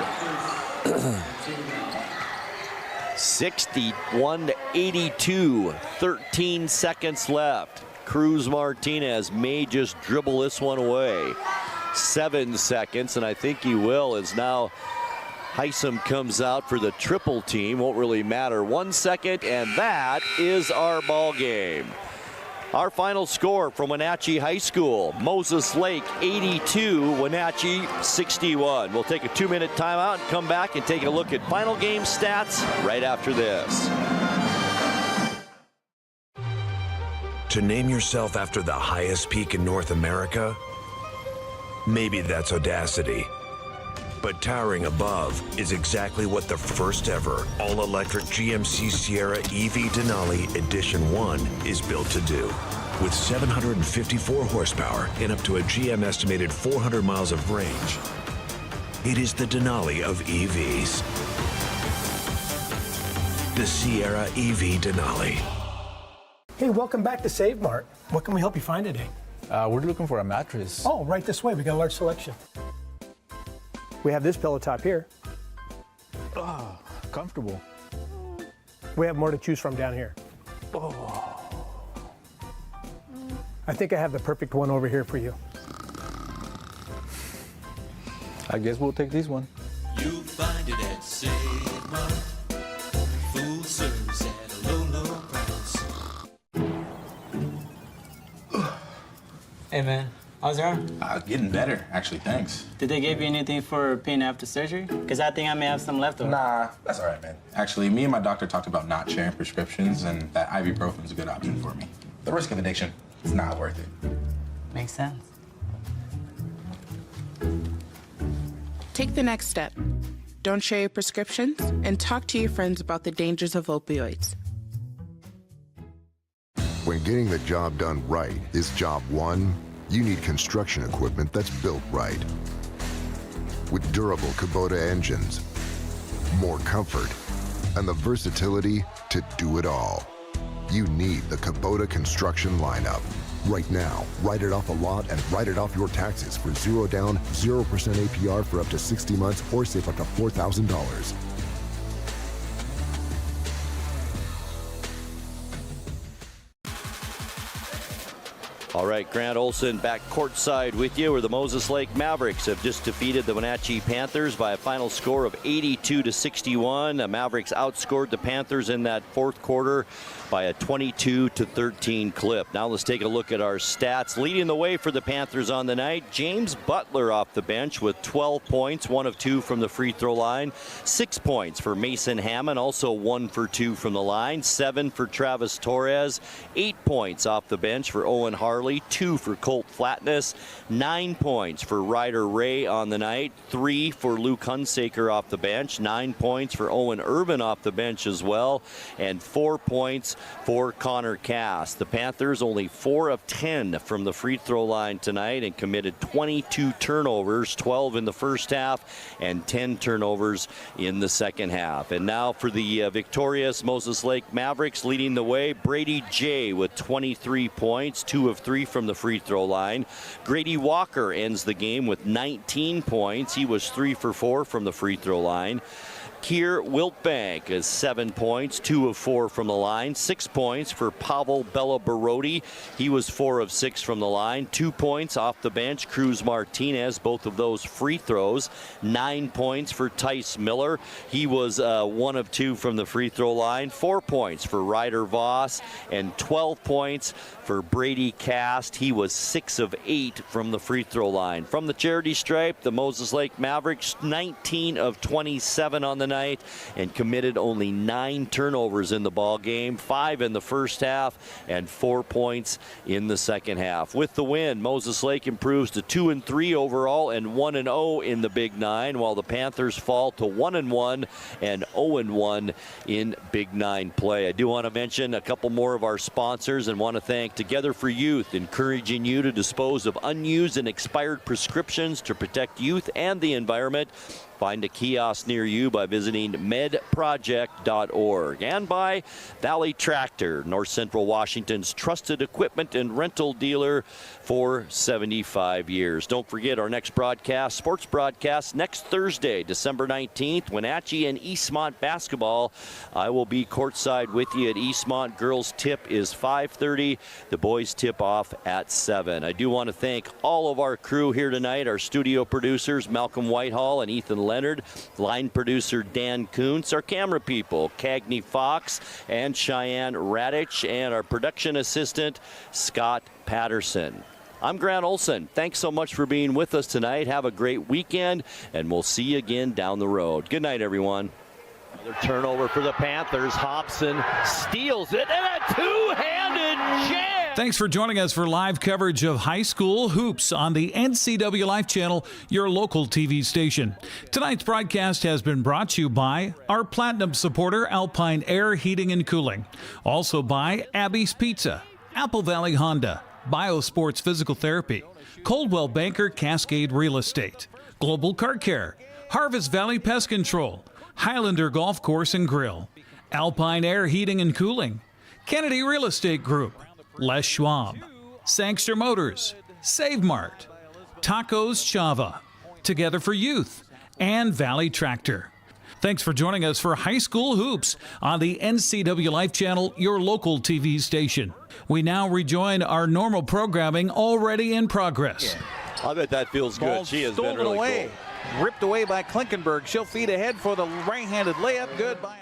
61-82. 13 seconds left. Cruz Martinez may just dribble this one away. 7 seconds, and I think he will, as now Heisem comes out for the triple team. Won't really matter. 1 second, and that is our ball game. Our final score from Wenatchee High School: Moses Lake 82, Wenatchee 61. We'll take a 2-minute timeout and come back and take a look at final game stats right after this. To name yourself after the highest peak in North America? Maybe that's audacity. But towering above is exactly what the first ever all-electric GMC Sierra EV Denali Edition 1 is built to do. With 754 horsepower and up to a GM estimated 400 miles of range, it is the Denali of EVs. The Sierra EV Denali. Hey, welcome back to Save Mart. What can we help you find today? We're looking for a mattress. Oh, right this way. We got a large selection. We have this pillow top here. Oh, comfortable. We have more to choose from down here. Oh. I think I have the perfect one over here for you. I guess we'll take this one. You'll find it at Save Mart. Full service at a low, low price. Hey man, how's your arm? Getting better, actually, thanks. Did they give you anything for pain after surgery? Because I think I may have some left over. Nah, that's all right, man. Actually, me and my doctor talked about not sharing prescriptions, and that ibuprofen is a good option for me. The risk of addiction, it's not worth it. Makes sense. Take the next step. Don't share your prescriptions, and talk to your friends about the dangers of opioids. When getting the job done right is job one, you need construction equipment that's built right. With durable Kubota engines, more comfort, and the versatility to do it all. You need the Kubota construction lineup. Right now, write it off a lot and write it off your taxes for 0 down, 0% APR for up to 60 months or save up to $4,000. All right, Grant Olson back courtside with you, where the Moses Lake Mavericks have just defeated the Wenatchee Panthers by a final score of 82-61. The Mavericks outscored the Panthers in that fourth quarter by a 22-13 clip. Now let's take a look at our stats. Leading the way for the Panthers on the night, James Butler off the bench with 12 points, 1 of 2 from the free throw line. 6 points for Mason Hammond, also 1 for 2 from the line. 7 for Travis Torres. 8 points off the bench for Owen Harley. 2 for Colt Flatness. 9 points for Ryder Ray on the night. 3 for Luke Hunsaker off the bench. 9 points for Owen Irvin off the bench as well. And 4 points for Connor Cass. The Panthers only 4 of 10 from the free throw line tonight and committed 22 turnovers, 12 in the first half and 10 turnovers in the second half. And now for the victorious Moses Lake Mavericks, leading the way, Brady J with 23 points, 2 of 3 from the free throw line. Grady Walker ends the game with 19 points. He was 3 for 4 from the free throw line. Keir Wiltbank is 7 points, 2 of 4 from the line. 6 points for Pavel Bellabarodi. He was 4 of 6 from the line. 2 points off the bench, Cruz Martinez, both of those free throws. 9 points for Tice Miller. He was 1 of 2 from the free throw line. 4 points for Ryder Voss and 12 points for Brady Cast. He was 6 of 8 from the free throw line. From the charity stripe, the Moses Lake Mavericks 19 of 27 on the tonight and committed only 9 turnovers in the ball game, 5 in the first half and 4 points in the second half. With the win, Moses Lake improves to 2-3 overall and 1-0 in the Big Nine, while the Panthers fall to 1-1 and 0-1 in Big Nine play. I do want to mention a couple more of our sponsors and want to thank Together for Youth, encouraging you to dispose of unused and expired prescriptions to protect youth and the environment. Find a kiosk near you by visiting medproject.org. And by Valley Tractor, North Central Washington's trusted equipment and rental dealer for 75 years. Don't forget our next broadcast, sports broadcast, next Thursday, December 19th, Wenatchee and Eastmont basketball. I will be courtside with you at Eastmont. Girls tip is 5:30. The boys tip off at 7. I do want to thank all of our crew here tonight, our studio producers, Malcolm Whitehall and Ethan Leonard, line producer Dan Kuntz, our camera people, Cagney Fox and Cheyenne Radich, and our production assistant, Scott Patterson. I'm Grant Olson. Thanks so much for being with us tonight. Have a great weekend, and we'll see you again down the road. Good night, everyone. Another turnover for the Panthers. Hobson steals it, and a two-handed jam. Thanks for joining us for live coverage of high school hoops on the NCWLIFE channel, your local TV station. Tonight's broadcast has been brought to you by our Platinum supporter, Alpine Air Heating and Cooling. Also by Abby's Pizza, Apple Valley Honda, Biosports Physical Therapy, Coldwell Banker Cascade Real Estate, Global Car Care, Harvest Valley Pest Control, Highlander Golf Course and Grill, Alpine Air Heating and Cooling, Kennedy Real Estate Group, Les Schwab, Sangster Motors, Save Mart, Tacos Chava, Together for Youth, and Valley Tractor. Thanks for joining us for High School Hoops on the NCWLIFE channel, your local TV station. We now rejoin our normal programming already in progress. I bet that feels good. Ball She has been stolen really away. cool. Ripped away by Klinkenberg. She'll feed ahead for the right-handed layup. Good by